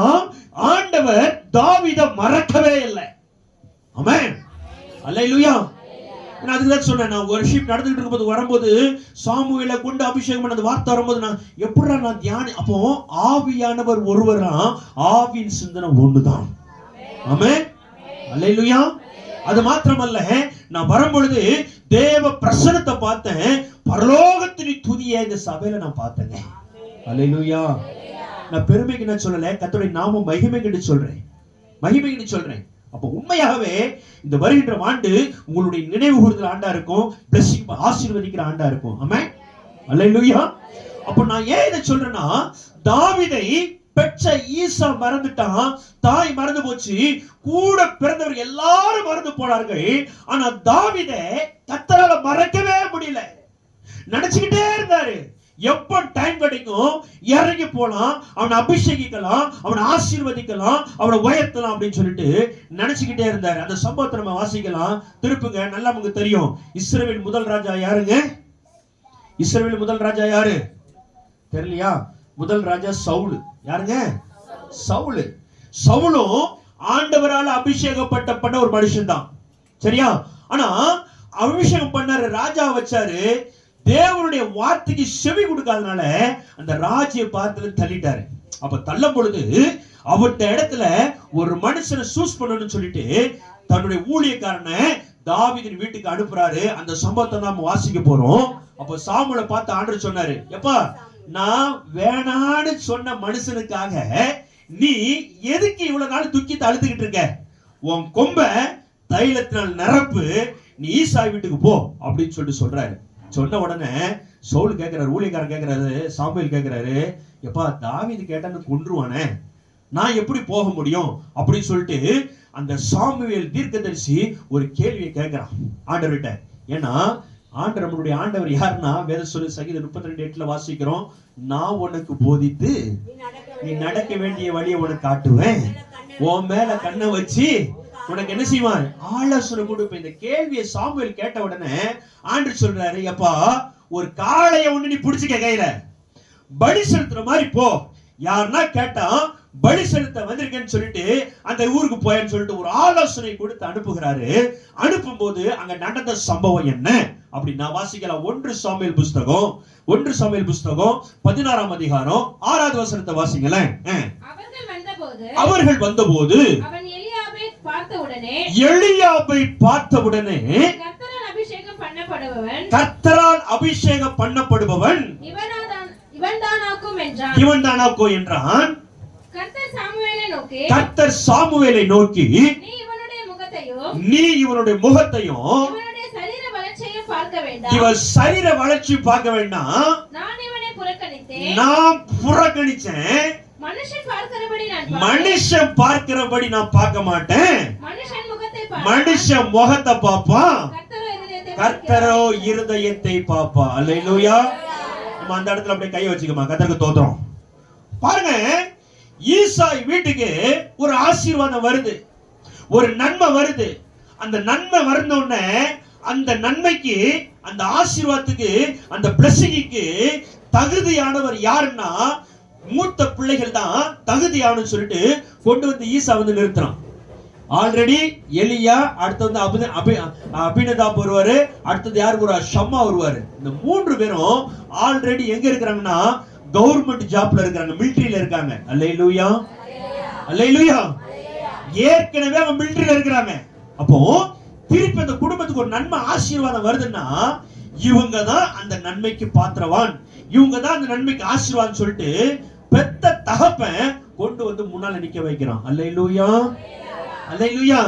ஆண்டவர் தாவீதை மறக்கவே இல்லை. ஆமென். அல்லேலூயா. நான் அதுதான் சொன்னேன், நான் வர்ஷிப் நடந்துட்டு இருக்கும்போது வரும்போது சாமுவேலை கொண்டு அபிஷேகம் பண்ண வார்த்தை வரும்போது நான் எப்படிடா நான் தியானி, அப்போ ஆவியானவர் ஒருவரா, ஆவியின் சிந்தனை ஒண்ணுதான். ஆமென். அல்லேலூயா. அது மாத்திரமல்ல, நான் வரும்பொழுது தேவ பிரசன்னத்தை பார்த்தேன், பரலோகத்தின் துதியை இந்த சபையில நான் பார்த்தேங்க. அல்லேலூயா. நான் பெருமைக்கு நான் சொல்லல, கர்த்தருடைய நாமம் மகிமைக்கு சொல்றேன். அப்ப உண்மையாகவே இந்த வருகின்ற ஆண்டு உங்களுடைய நினைவு கூறுதல் ஆண்டா இருக்கும், பிளெஸிங் ஆசீர்வதிக்கிற ஆண்டா இருக்கும். ஆமென். அல்லேலூயா. அப்ப நான் ஏன் இதை சொல்றேன்னா, தாவீதை பெற்ற ஈசா மறந்துட்டான், தாய் மறந்து போச்சு, கூட பிறந்தவர்கள் எல்லாரும் மறந்து போனார்கள். ஆனா தாவீதை கர்த்தரால மறக்கவே முடியல, நினைச்சுக்கிட்டே இருந்தாரு. எப்ப டைம் கிடைக்கும் இறங்கி போலாம், அவனை அபிஷேகிக்கலாம், அவனை ஆசீர்வதிக்கலாம், அவனை உயர்த்தலாம் அப்படின்னு சொல்லிட்டு நினைச்சுக்கிட்டே இருந்தார். அந்த சம்பவத்தை நம்ம வாசிக்கலாம். திருப்புங்க, நல்லா நமக்கு தெரியும். இஸ்ரவேல் முதல் ராஜா யாருங்க? இஸ்ரவேல் முதல் ராஜா யாரு தெரியலையா? முதல் ராஜா சவுல். யாருங்க? சவுல். சவுலும் ஆண்டவரால் அபிஷேகப்பட்ட ஒரு மனுஷன் தான், சரியா? ஆனா அபிஷேகம் பண்ணாரு, ராஜா வச்சாரு, தேவனுடைய வார்த்தைக்கு செவி கொடுக்காதனால அந்த ராஜ்ய பார்த்து தள்ளிட்டாரு. அப்ப தள்ளும் பொழுது அவர்கிட்ட இடத்துல ஒரு மனுஷனை சூஸ் பண்ணணும்னு சொல்லிட்டு தன்னுடைய ஊழியக்காரனை தாவீதின் வீட்டுக்கு அனுப்புறாரு. அந்த சம்பவத்தை நாம வாசிக்க போறோம். அப்ப சாமுவேலை பார்த்து ஆண்டவர் சொன்னாரு, எப்பா நான் வேணான்னு சொன்ன மனுஷனுக்காக நீ எதுக்கு இவ்வளவு நாள் துக்கி அழுதுகிட்டு இருக்க? உன் கொம்ப தைலத்தினால் நிரப்பு, நீ ஈசாய் வீட்டுக்கு போ அப்படின்னு சொல்லிட்டு சொல்றாரு. சொன்ன உடனே சவுல் கேட்கிறாரு, ஊழியக்காரன் கேட்கிறாரு, சாமுவேல் கேட்கிறாரு, எப்பா தாவீது கேட்டான்னு கொன்றுவானே, நான் எப்படி போக முடியும் அப்படின்னு சொல்லிட்டு அந்த சாமுவேல் தீர்க்கதரிசி ஒரு கேள்வியை கேட்கிறான் ஆண்டவர்கிட்ட. ஏன்னா நம்மளுடைய ஆண்டவர் யாருன்னா, வேத சொல்லி சங்கீதம் 32:8 வாசிக்கிறோம், நான் உனக்கு போதித்து நீ நடக்க வேண்டிய வழியை உனக்கு காட்டுவேன், உன் மேல கண்ணை வச்சு உனக்கு என்ன செய்வான், ஆலோசனை கொடுப்பேன். இந்த கேள்வியை சாமுவேல் கேட்ட உடனே ஆண்டவர் சொல்றாரு, எப்பா ஒரு காளைய ஒண்ணு நீ பிடிச்சுக்க கையில, பலி செலுத்துற மாதிரி போ, யாருன்னா கேட்டா பலி செலுத்த வந்திருக்கேன்னு சொல்லிட்டு அந்த ஊருக்கு போயன்னு சொல்லிட்டு ஒரு ஆலோசனை கொடுத்து அனுப்புகிறாரு. அனுப்பும் போது அங்க நடந்த சம்பவம் என்ன அப்படின்னு நான் வாசிக்கலாம். 1 சாமுவேல் புஸ்தகம் 16ஆம் அதிகாரம் 6வது வசனத்தை வாசிங்களேன். அவர்கள் வந்தபோது அவன் எலியாபை பார்த்தவுடனே கர்த்தரால் அபிஷேகம் பண்ணப்படுபவன் இவன்தானாக்கும் என்றான். கர்த்தர் சாமுவேலை நோக்கி நீ இவனுடைய முகத்தையும் இவன் சரீர வளர்ச்சி பார்க்க வேண்டாம், நான் புறக்கணிச்சேன், மனுஷன் பார்க்கிறபடி நான் பார்க்க மாட்டேன், மனுஷன் முகத்தை பார்ப்பான், கர்த்தரோ இருதயத்தை பார்ப்பா. அல்லேலூயா. நம்ம அந்த இடத்துல அப்படியே கையை வச்சுக்கமா, கர்த்தருக்கு தோத்திரம். பாருங்க, ஈசாய் வீட்டுக்கு ஒரு ஆசீர்வாதம் வருது, ஒரு நன்மை வருது. அந்த நன்மை வந்த உடனே அந்த நன்மைக்கு, அந்த ஆசீர்வாதத்துக்கு, அந்த பிளஸிங்க்கு தகுதியானவர் யாருன்னா மூத்த பிள்ளைகள் தான் தகுதியானு சொல்லிட்டு கொண்டு வந்து ஈசா வந்து நிறுத்துறான். ஆல்ரெடி எலியா, அடுத்து வந்து அபினதாப் வருவாரு, அடுத்தது யார் வருவா, ஷம்மா வருவாரு. இந்த 3 பேரும் ஆல்ரெடி எங்க இருக்கிறாங்கன்னா கவர்மெண்ட் ஜாப்ல இருக்காங்க, மிலிட்டரியில இருக்காங்க. அல்லேலூயா, அல்லேலூயா. ஏற்கனவே அவங்க மிலிட்டரியில இருக்கிறாங்க. அப்போ திருப்பி அந்த குடும்பத்துக்கு ஒரு நன்மை ஆசீர்வாதம் வருதுன்னா இவங்க தான் அந்த நன்மைக்கு பாத்திரவான், இவங்க தான் அந்த நன்மைக்கு ஆசீர்வாதம் சொல்லிட்டு பெத்த தகப்பன் கொண்டு வந்து முன்னால நிக்க வைக்கிறான். அல்லேலூயா, அல்லேலூயா.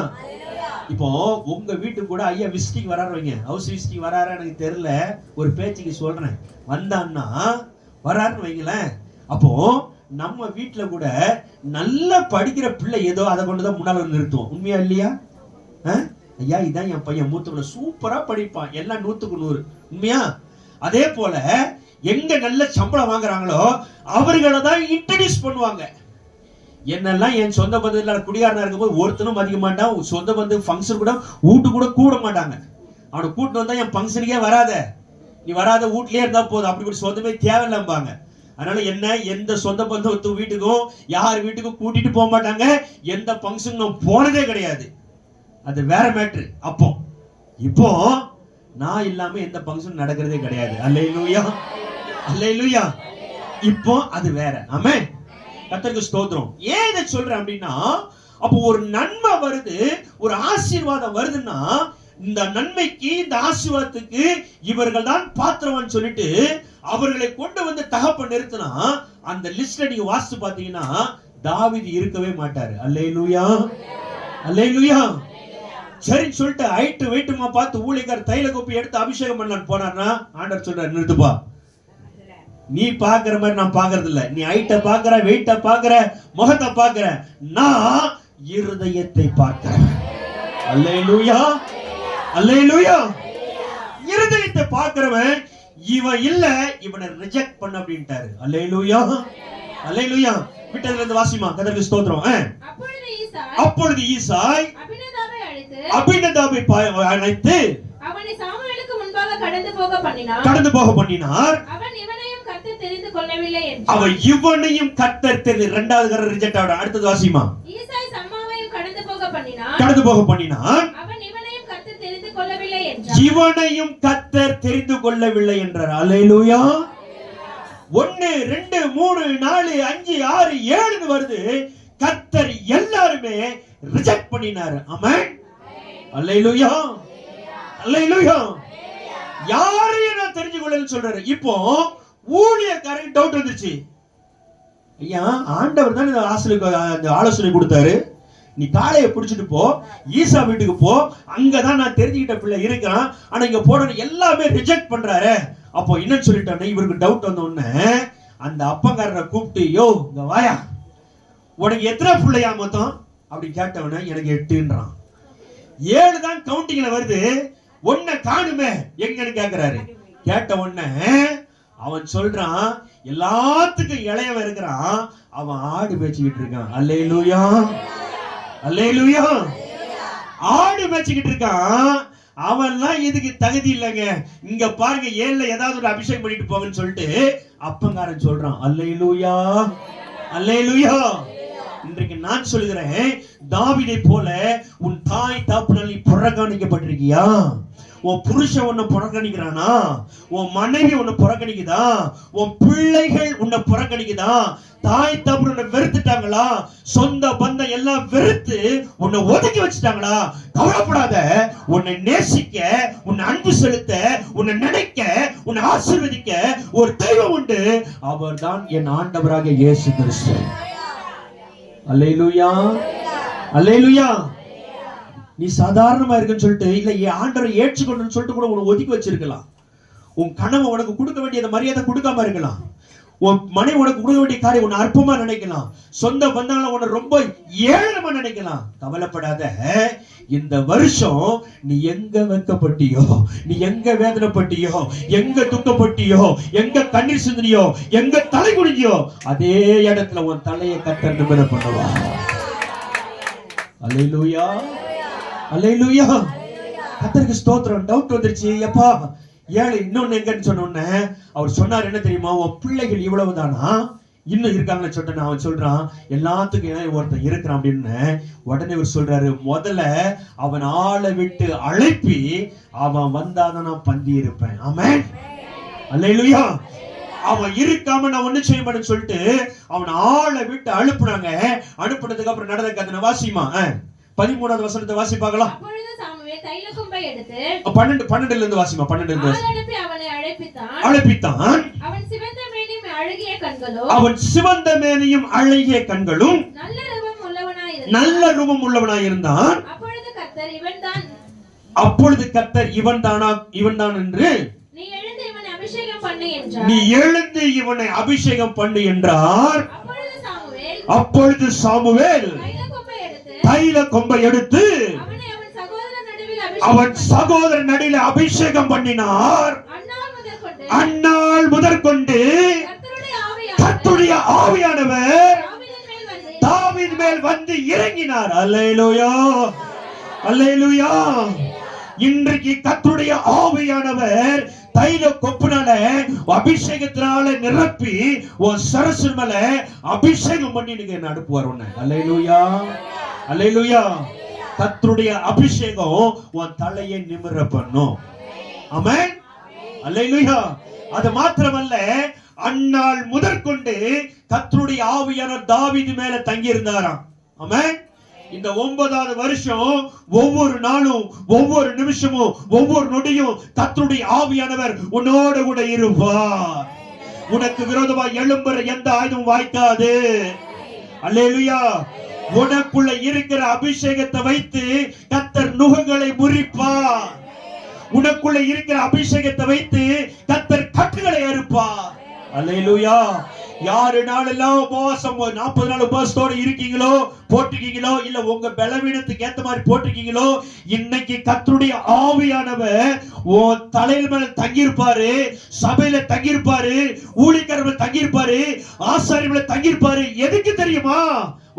இப்போ உங்க வீட்டுக்கு கூட ஐயா விசிட்டிங் வராருவீங்க, ஹவுஸ் விசிட்டிங் வராரு எனக்கு தெரியல, ஒரு பேச்சுக்கு சொல்றேன், வந்தான்னா வராருன்னு வைங்களேன். அப்போ நம்ம வீட்டுல கூட நல்லா படிக்கிற பிள்ளை ஏதோ அதை கொண்டுதான் முன்னால நிறுத்துவோம். உண்மையா இல்லையா? ஐயா இதான் என் பையன், மூத்த சூப்பரா படிப்பான், எல்லாம் 100க்கு 100. உண்மையா? அதே போல எங்க நல்ல சம்பளம் வாங்குறாங்களோ அவர்களை தான் இன்ட்ரடியூஸ் பண்ணுவாங்க. என்னெல்லாம் என் சொந்த பந்தத்தில் குடிகாரனா இருக்கும்போது ஒருத்தனும் மதிக்க மாட்டான், சொந்த பந்து ஃபங்க்ஷன் கூட வீட்டு கூட கூட மாட்டாங்க. அவனை கூட்டு வந்தா என் ஃபங்க்ஷனுக்கே வராத, நீ வராத வீட்லயே இருந்தா போதும், அப்படி கூட சொந்தமே தேவையில்லாம்பாங்க. அதனால என்ன, எந்த சொந்த பந்தத்து வீட்டுக்கும் யார் வீட்டுக்கும் கூட்டிட்டு போக மாட்டாங்க, எந்த ஃபங்க்ஷனும் போனதே கிடையாது. அது வேற மேட்ரு. அப்போ இப்போ நான் இல்லாம எந்த ஃபங்க்ஷன் நடக்கிறதே கிடையாது. அல்லேலூயா, அல்லேலூயா. இப்போ அது வேற. ஆமென். கர்த்தருக்கு ஸ்தோத்திரம். ஏன் இதை சொல்றேன் அப்படின்னா, அப்போ ஒரு நன்மை வருது, ஒரு ஆசீர்வாதம் வருதுன்னா இந்த நன்மைக்கு, இந்த ஆசீர்வாதத்துக்கு இவர்கள் தான் பாத்திரவான்னு சொல்லிட்டு அவர்களை கொண்டு வந்து தகப்பன் நிறுத்தினா அந்த லிஸ்ட்ல நீங்க வாசித்து பாத்தீங்கன்னா தாவீது இருக்கவே மாட்டாரு. அல்லேலூயா, அல்லேலூயா. சரி சொல்லிட்டு ஹைட் வெயிட்டுமா பார்த்து ஊழியக்கார தைல கோப்பி எடுத்து அபிஷேகம் பண்ணலான்னு போனார்னா ஆண்டவர் சொல்றாரு, நிறுத்துப்பா, நீ பாக்குற மாதிரி நான் பாக்குறது இல்ல, நீ ஹைட்ட பாக்குற, வெயிட்ட பாக்குற, முகத்தை பாக்குற, நான் இருதயத்தை பார்க்கிறேன். அல்லேலூயா, அல்லேலூயா. இருதயத்தை பார்க்கிறவன் இவன் இல்ல, இவனை ரிஜெக்ட் பண்ண அப்படின்ட்டாரு. அல்லேலூயா, அல்லேலூயா. விட்டதுல இருந்து வாசிமா. கர்த்தருக்கு ஸ்தோத்திரம். அப்பொழுது ஈசாய் அபினதாபை அழைத்து அவனை சாமுவேலுக்கு முன்பாக கடந்து போக பண்ணினார். அவன் இவனையும் கர்த்தர் தெரிந்து இரண்டாவது கரை ரிஜெக்ட் ஆட. அடுத்தது வாசிமா. ஈசாய் சம்மாவையும் கடந்து போக பண்ணினான். அவன் இவனையும் கர்த்தர் தெரிந்து கொள்ளவில்லை என்றார். அல்லேலூயா. 1 2 3 4 5 6 7 வருது. கர்த்தர் எல்லாருமே ரிஜெக்ட் பண்ணினார். ஆமென். அல்லேலூயா, அல்லேலூயா. யாரையும் நான் தெரிஞ்சு கொள்ளன்னு சொல்றாரு. இப்போ ஊழியக்காரருக்கு டவுட் வந்துருச்சு. ஐயா, ஆண்டவர் தான் இந்த ஆலோசனை கொடுத்தாரு. நீ காளையை பிடிச்சிட்டு போ, ஈசா வீட்டுக்கு போ, அங்கதான் நான் தெரிஞ்சுக்கிட்ட பிள்ளை இருக்கிறான். ஆனா இங்க போன எல்லாமே ரிஜெக்ட் பண்றாரு. அப்போ என்னன்னு சொல்லிட்டானே, இவருக்கு டவுட் வந்த உடனே அந்த அப்பங்காரரை கூப்பிட்டு, யோ இங்க வாயா, உனக்கு எத்தனை பிள்ளையா மொத்தம் அப்படி கேட்டவன, எனக்கு 8ன்றான். 7 தான் கவுண்டிங்ல வருது, 1 காணுமே எங்கன்னு கேக்குறாரு. கேட்ட உடனே அவன் சொல்றான், எல்லாத்துக்கும் இளையவன் இருக்கிறான், அவன் ஆடு மேய்ச்சிக்கிட்டு இருக்கான். அல்லேலூயா, அல்லேலூயா. ஆடு மேய்ச்சிக்கிட்டு இருக்கான். அவன்லாம் இதுக்கு தகுதி இல்லைங்க. இங்க பாருங்க, 7ல ஏதாவது ஒரு அபிஷேகம் பண்ணிட்டு போங்கன்னு சொல்லிட்டு அப்பங்காரன் சொல்றான். அல்லேலூயா, அல்லேலூயா. இன்றைக்கு நான் சொல்கிறேன், தாவீதை போல உன் தாய் தகப்பனால் நீ புறக்கணிக்கப்பட்டிருக்கியா? உன் புருஷன் உன்னை புறக்கணிக்கிறானா? உன் மனைவி உன்னை புறக்கணிக்குதா? உன் பிள்ளைகள் உன்னை புறக்கணிக்குதா? தாய் தகப்பன் உன்னை வெறுத்துட்டாங்களா? சொந்த பந்தம் எல்லாம் வெறுத்து உன்னை ஒதுக்கி வச்சுட்டாங்களா? கவலைப்படாத. உன்னை நேசிக்க, உன்னை அன்பு செலுத்த, உன்னை நினைக்க, உன்னை ஆசீர்வதிக்க ஒரு தெய்வம் உண்டு. அவர்தான் என் ஆண்டவராக இயேசு கிறிஸ்து. அல்லேலூயா, அல்லேலூயா. நீ சாதாரணமா இருக்குன்னு சொல்லிட்டு, இல்ல ஆண்டவரை ஏற்றுக்கொண்டு சொல்லிட்டு கூட உன்னை ஒதுக்கி வச்சிருக்கலாம். உன் கணவன் உனக்கு கொடுக்க வேண்டிய மரியாதை கொடுக்காம இருக்கலாம். உன் மனைவி உனக்கு கொடுக்க வேண்டிய காரியம் உன்னை அற்பமா நினைக்கலாம். சொந்த பந்தங்களை உன்னை ரொம்ப ஏழமா நினைக்கலாம். கவலைப்படாத. இந்த வருஷம் நீ எங்க வெட்கப்பட்டியோ, நீ எங்க வேதனைப்பட்டியோ, எங்க துக்கப்பட்டியோ, எங்க கண்ணீர் சிந்தினியோ, எங்க தலை குனிஞ்சியோ, அதே இடத்துல உன் தலையை கர்த்தர் நிமிர பண்ணுவா. அல்லேலூயா, அல்லேலூயா. கர்த்தருக்கு ஸ்தோத்திரம். டவுட் வந்துருச்சு. எப்பா 7 இன்னொன்னு எங்கன்னு சொன்ன உடனே அவர் சொன்னார், என்ன தெரியுமா, உன் பிள்ளைகள் இவ்வளவுதானா, இன்னும் இருக்காங்கன்னு சொல்லிட்டு அவன் சொல்றான், எல்லாத்துக்கும் ஒருத்தன் இருக்கிறான் அப்படின்னு. உடனே இவர் சொல்றாரு, முதல்ல அவன் ஆளை விட்டு அழைப்பி, அவன் வந்தாதான் நான் பந்தி இருப்பேன். ஆமென், அல்லேலூயா. அவன் இருக்காம நான் ஒண்ணு செய்ய மாட்டேன்னு சொல்லிட்டு அவன் ஆளை விட்டு அனுப்புனாங்க. அனுப்புனதுக்கு அப்புறம் நடந்த கதை வாசிமா. 13வது வசனத்தை வாசி பார்க்கலாம். 12ல இருந்து வாசிமா. 12ல இருந்து அழைப்பித்தான். அவன் சிவந்த மேனியும் அழகிய கண்களும் நல்ல ரூபம் உள்ளவனாய் இருந்தான். அப்பொழுது கர்த்தர் இவன் தான் என்று, நீ எழுந்து இவனை அபிஷேகம் பண்ணு என்றார். அப்பொழுது சாமுவேல் தைல கொம்பை எடுத்து அவன் சகோதரன் நடுவில் அபிஷேகம் பண்ணினார். அந்நாள் முதற்கொண்டு கர்த்தருடைய ஆவியானவர் தாவீது மேல் வந்து இறங்கினார். அல்லேலூயா, அல்லேலூயா. இன்றைக்கு கர்த்தருடைய ஆவியானவர் தைல கொப்புனால அபிஷேகத்தினால நிரப்பி உன் சரசு மேல அபிஷேகம் பண்ணி நீங்க என்ன அனுப்புவார் உன்னை. அல்லேலூயா, அல்லேலூயா. கர்த்தருடைய அபிஷேகம் உன் தலையை நிமிர பண்ணும். ஆமென், அல்லேலூயா. அது மாத்திரமல்ல, அந்நாள் முதற்கொண்டு கர்த்தருடைய ஆவியானவர் தாவீது மேல தங்கி இருந்தாராம். ஆமென். இந்த 9வது வருஷம் ஒவ்வொரு நாளும், ஒவ்வொரு நிமிஷமும், ஒவ்வொரு நொடியும் கர்த்தருடைய ஆவியானவர் உன்னோட கூட இருப்பார். உனக்கு விரோதமா எழும்புற எந்த ஆயுதமும் வாய்க்காது. அல்லேலூயா. உனக்குள்ள இருக்கிற அபிஷேகத்தை வைத்து கர்த்தர் நுகங்களை முறிப்பார். உனக்குள்ள இருக்கிற அபிஷேகத்தை வைத்து கர்த்தர் கட்டுகளை அறுப்பார். அல்லேலூயா. யாரு நாளெல்லாம் உபவாசம் 40 நாள் உபவாசத்தோட இருக்கீங்களோ போட்டிருக்கீங்களோ, இல்ல உங்க பலவீனத்துக்கு ஏத்த மாதிரி போட்டிருக்கீங்களோ, இன்னைக்கு கர்த்தருடைய ஆவியானவர் உன் தலையில மேல தங்கியிருப்பாரு, சபையில தங்கியிருப்பாரு, ஊழியக்காரர்கள் தங்கியிருப்பாரு, ஆசாரியர்கள தங்கியிருப்பாரு. எதுக்கு தெரியுமா?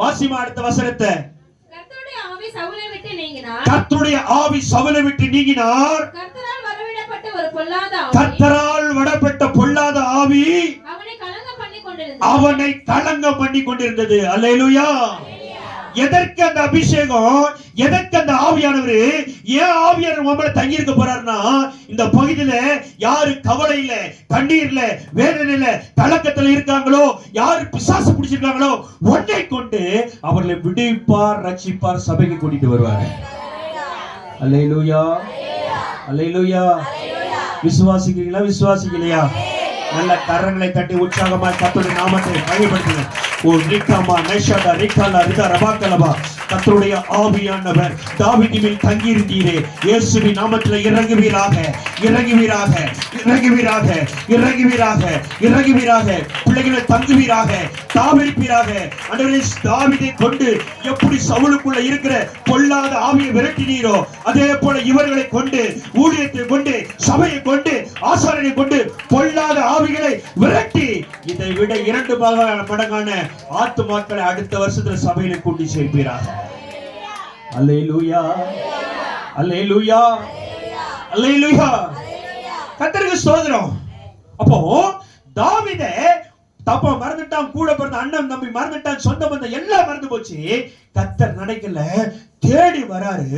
வாசிமா அடுத்த வசனத்தை. கர்த்தருடைய ஆவி சவுலை விட்டு நீங்கினார். கர்த்தருடைய ஆவி சவுலை விட்டு நீங்கினார். கர்த்தரால் வரவிடப்பட்ட ஒரு பொல்லாத ஆவி, கர்த்தரால் விடப்பட்ட பொல்லாத ஆவி அவனை கலங்க பண்ணி கொண்டிருந்தது. அல்லேலூயா. எதற்கு அந்த அபிஷேகம்? எதற்கு அந்த ஆவியானவர்? ஏன் ஆவியானவர் உங்களை தங்கி இருக்க போறாருன்னா, இந்த பகுதியில யாரு கவலையில, கண்ணீர்ல, வேதனையில, கலக்கத்துல இருக்காங்களோ, யாரு பிசாசு பிடிச்சிருக்காங்களோ, ஒன்றை கொண்டு அவர்களை விடுவிப்பார், ரட்சிப்பார், சபைக்கு கூட்டிட்டு வருவார். அல்லேலூயா, அல்லேலூயா. விசுவாசிக்கிறீங்களா? விசுவாசிக்கலையா? நல்ல கரங்களை தட்டி உற்சாகமாக கர்த்தருடைய நாமத்தை மகிமைப்படுத்துங்க. ஓ ரிக்கமா நைஷாடா ரிக்காலா ரிதா ரபாக்கலபா. கர்த்தருடைய ஆவியானவர் தாவீதின் மேல் தங்கி இருந்தீரே, இயேசுவின் நாமத்தில் இறங்குவீராக, இறங்குவீராக, இறங்குவீராக, இறங்குவீராக, இறங்குவீராக. பிள்ளைகளை தங்குவீராக, தாவிருப்பீராக. ஆண்டவரே, தாவீதை கொண்டு எப்படி சவுலுக்குள்ள இருக்கிற பொல்லாத ஆவியை விரட்டினீரோ, அதே போல இவர்களை கொண்டு, ஊழியத்தை கொண்டு, சபையை கொண்டு, ஆசாரியனை கொண்டு பொல்லாத ஆவிகளை விரட்டி இதை விட 2 மடங்கான ஆத்துமாக்களை அடுத்த வருஷத்துல சபையில கூட்டி சேர்ப்பீராக. அல்லேலூயா, அல்லேலூயா, அல்லேலூயா. கர்த்தருக்கு ஸ்தோத்திரம். அப்போ தாவீதை தப்பா மறந்துட்டான், கூட பிறந்த அண்ணன் தம்பி மறந்துட்டான், சொந்த பந்தம் எல்லாம் மறந்து போச்சு. கர்த்தர் நினைக்கல, தேடி வராரு.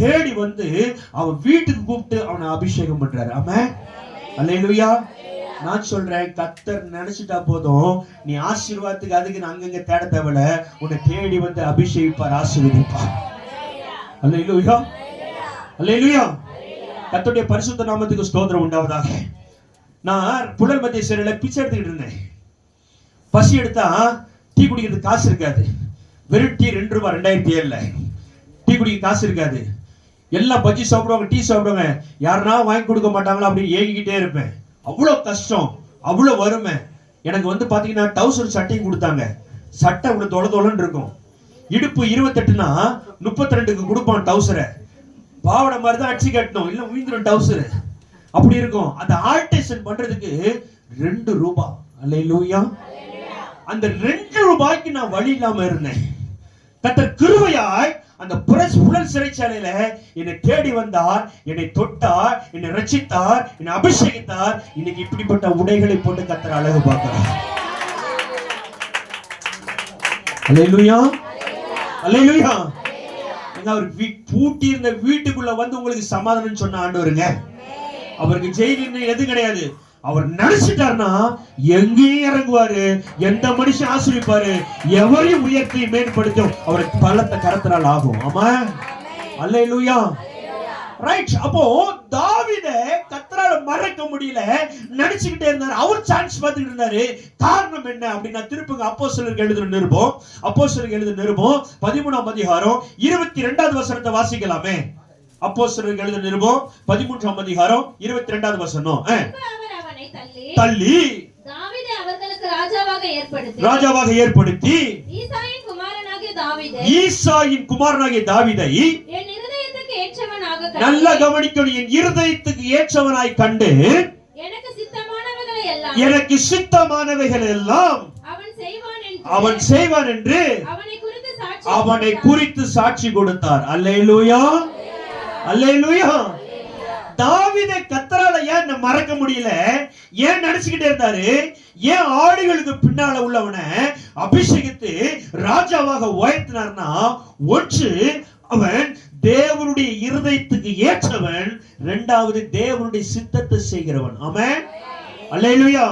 தேடி வந்து அவன் வீட்டுக்கு கூப்பிட்டு அவனை அபிஷேகம் பண்றாரு. ஆமென், அல்லேலூயா. நான் சொல்றேன், கர்த்தர் நினைச்சிட்டா போதும், நீ ஆசீர்வாதத்துக்கு அதுக்கு அங்கங்க தேட தேவையில்ல. உன்னை தேடி வந்து அபிஷேகிப்பார், ஆசீர்வதிப்பார். அல்லேலூயா, அல்லேலூயா. கர்த்தருடைய பரிசுத்த நாமத்துக்கு ஸ்தோத்திரம் உண்டாவதாக. நான் புழல் மத்திய சிறையில பிச்சை எடுத்துக்கிட்டு இருந்தேன். பசி எடுத்தா டீ குடிக்கிறதுக்கு காசு இருக்காது. வெறும் டீ 2 ரூபாய். 2007ல டீ குடிக்க காசு இருக்காது. எல்லாம் பஜ்ஜி சாப்பிடுவாங்க, டீ சாப்பிடுவாங்க. யாருன்னா வாங்கி கொடுக்க மாட்டாங்களா அப்படின்னு ஏங்கிக்கிட்டே இருப்பேன். அவ்வளோ கஷ்டம், அவ்வளோ வறுமை. எனக்கு வந்து பாத்தீங்கன்னா டவுசர் சட்டையும் கொடுத்தாங்க. சட்டை இவ்வளவு தொலை தொலைன்னு இருக்கும். இடுப்பு 28னா 32க்கு கொடுப்பான் டவுசரை. பாவடை மாதிரி தான் அடிச்சு கட்டணும், இல்ல உயிர்ந்துடும் டவுசரு. அப்படி இருக்கும். அந்த ஆல்டேஷன் பண்றதுக்கு 2 ரூபாய். அல்லேலூயா. அந்த 2 ரூபாய்க்கு நான் வழி இல்லாம இருந்தேன். கர்த்தர் கிருபையாய் அந்த புழல் சிறைச்சாலையில என்னை தேடி வந்தார், என்னை தொட்டார், என்னை ரட்சித்தார், என்னை அபிஷேகித்தார். இன்னைக்கு இப்படிப்பட்ட உடைகளை போட்டு கர்த்தர் அழகு பார்க்கிறார். அல்லேலூயா, அல்லேலூயா. அவர் பூட்டி இருந்த வீட்டுக்குள்ள வந்து உங்களுக்கு சமாதானம் சொன்ன ஆண்டவருங்க. அவருக்கு ஜெயிலில் எது கிடையாது. அவர் நினைச்சிட்டார்னா எங்கேயும் இறங்குவாரு, எந்த மனுஷன் ஆசிரிப்பாரு, எவரையும் உயர்த்தி மேம்படுத்தும் அவருக்கு பலத்த கரத்தினால் ஆகும். ஆமா, அல்லேலூயா. ரைட். அப்போ தாவீதை கர்த்தரால மறக்க முடியல, நினைச்சுக்கிட்டே இருந்தாரு. அவர் சான்ஸ் பார்த்துட்டு இருந்தாரு. காரணம் என்ன அப்படின்னா, திருப்புங்க அப்போஸ்தலருக்கு எழுதின நிருபம், அப்போஸ்தலருக்கு எழுதின நிருபம் 13ஆம் அதிகாரம் 22வது வசனத்தை வாசிக்கலாமே. அப்போஸ்தலருக்கு எழுதின நிருபம் 13ஆம் அதிகாரம் 22வது வசனம். தள்ளி தாவீதை அவர்களுக்கு ராஜாவாக ஏற்படுத்தி ஈசாயின் குமாரனாகிய தாவீதை என் இருதயத்துக்கு ஏற்றவனாக நல்ல கவனிக்கணும், என் இருதயத்துக்கு ஏற்றவனாய் கண்டு எனக்கு சித்தமானவைகள் எல்லாம் அவன் செய்வான் என்று அவனை குறித்து சாட்சி கொடுத்தார். அல்லேலூயா, அல்லேலூயா. தாவீதை கர்த்தரால ஏன் மறக்க முடியல? ஏன் நினைச்சுக்கிட்டே இருந்தாரு? ஏன் ஆடுகளுக்கு பின்னால உள்ளவனை அபிஷேகித்து ராஜாவாக உயர்த்தினார்னா, ஒன்று அவன் தேவனுடைய இருதயத்துக்கு ஏற்றவன், இரண்டாவது தேவனுடைய சித்தத்தை செய்கிறவன். ஆமென், அல்லேலூயா.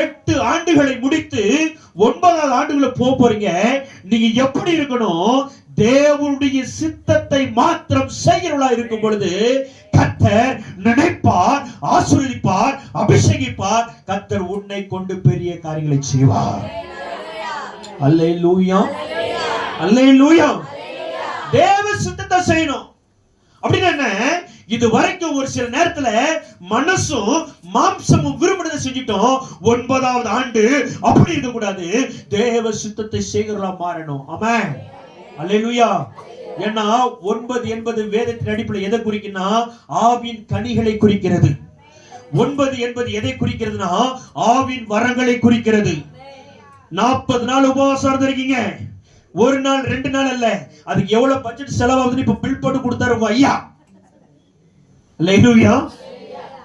8 ஆண்டுகளை முடித்து 9வது ஆண்டுகளை போறீங்க. நீங்க எப்படி இருக்கணும்? தேவனுடைய சித்தத்தை மாத்திரம் செய்கிறவளா இருக்கும் பொழுது கர்த்தர் நினைப்பார், ஆசீர்வதிப்பார், அபிஷேகிப்பார். கர்த்தர் உன்னை கொண்டு பெரிய காரியங்களை செய்வார். அல்லேலூயா, அல்லேலூயா. தேவ சித்தத்தை செய்யணும். அப்படின்னு என்ன? இது வரைக்கும் ஒரு சில நேரத்துல மனசும் மாம்சமும் விரும்பினதை செஞ்சிட்டோம். 9வது ஆண்டு அப்படி இருக்க கூடாது. தேவ சித்தத்தை செய்கிறவர்களா மாறணும். ஆமென். அல்லேலூயா. ஏன்னா 9 என்பது வேதத்தின் அடிப்படையில் எதை குறிக்குன்னா ஆவின் கனிகளை குறிக்கிறது. 9 என்பது எதை குறிக்கிறதுனா ஆவின் வரங்களை குறிக்கிறது. 40 நாள் உபவாசம் இருந்திருக்கீங்க. ஒரு நாள் 2 நாள் அல்ல. அதுக்கு எவ்வளவு பட்ஜெட் செலவாகுதுன்னு இப்ப பில் போட்டு கொடுத்தாரு உங்க ஐயா. அல்லேலூயா.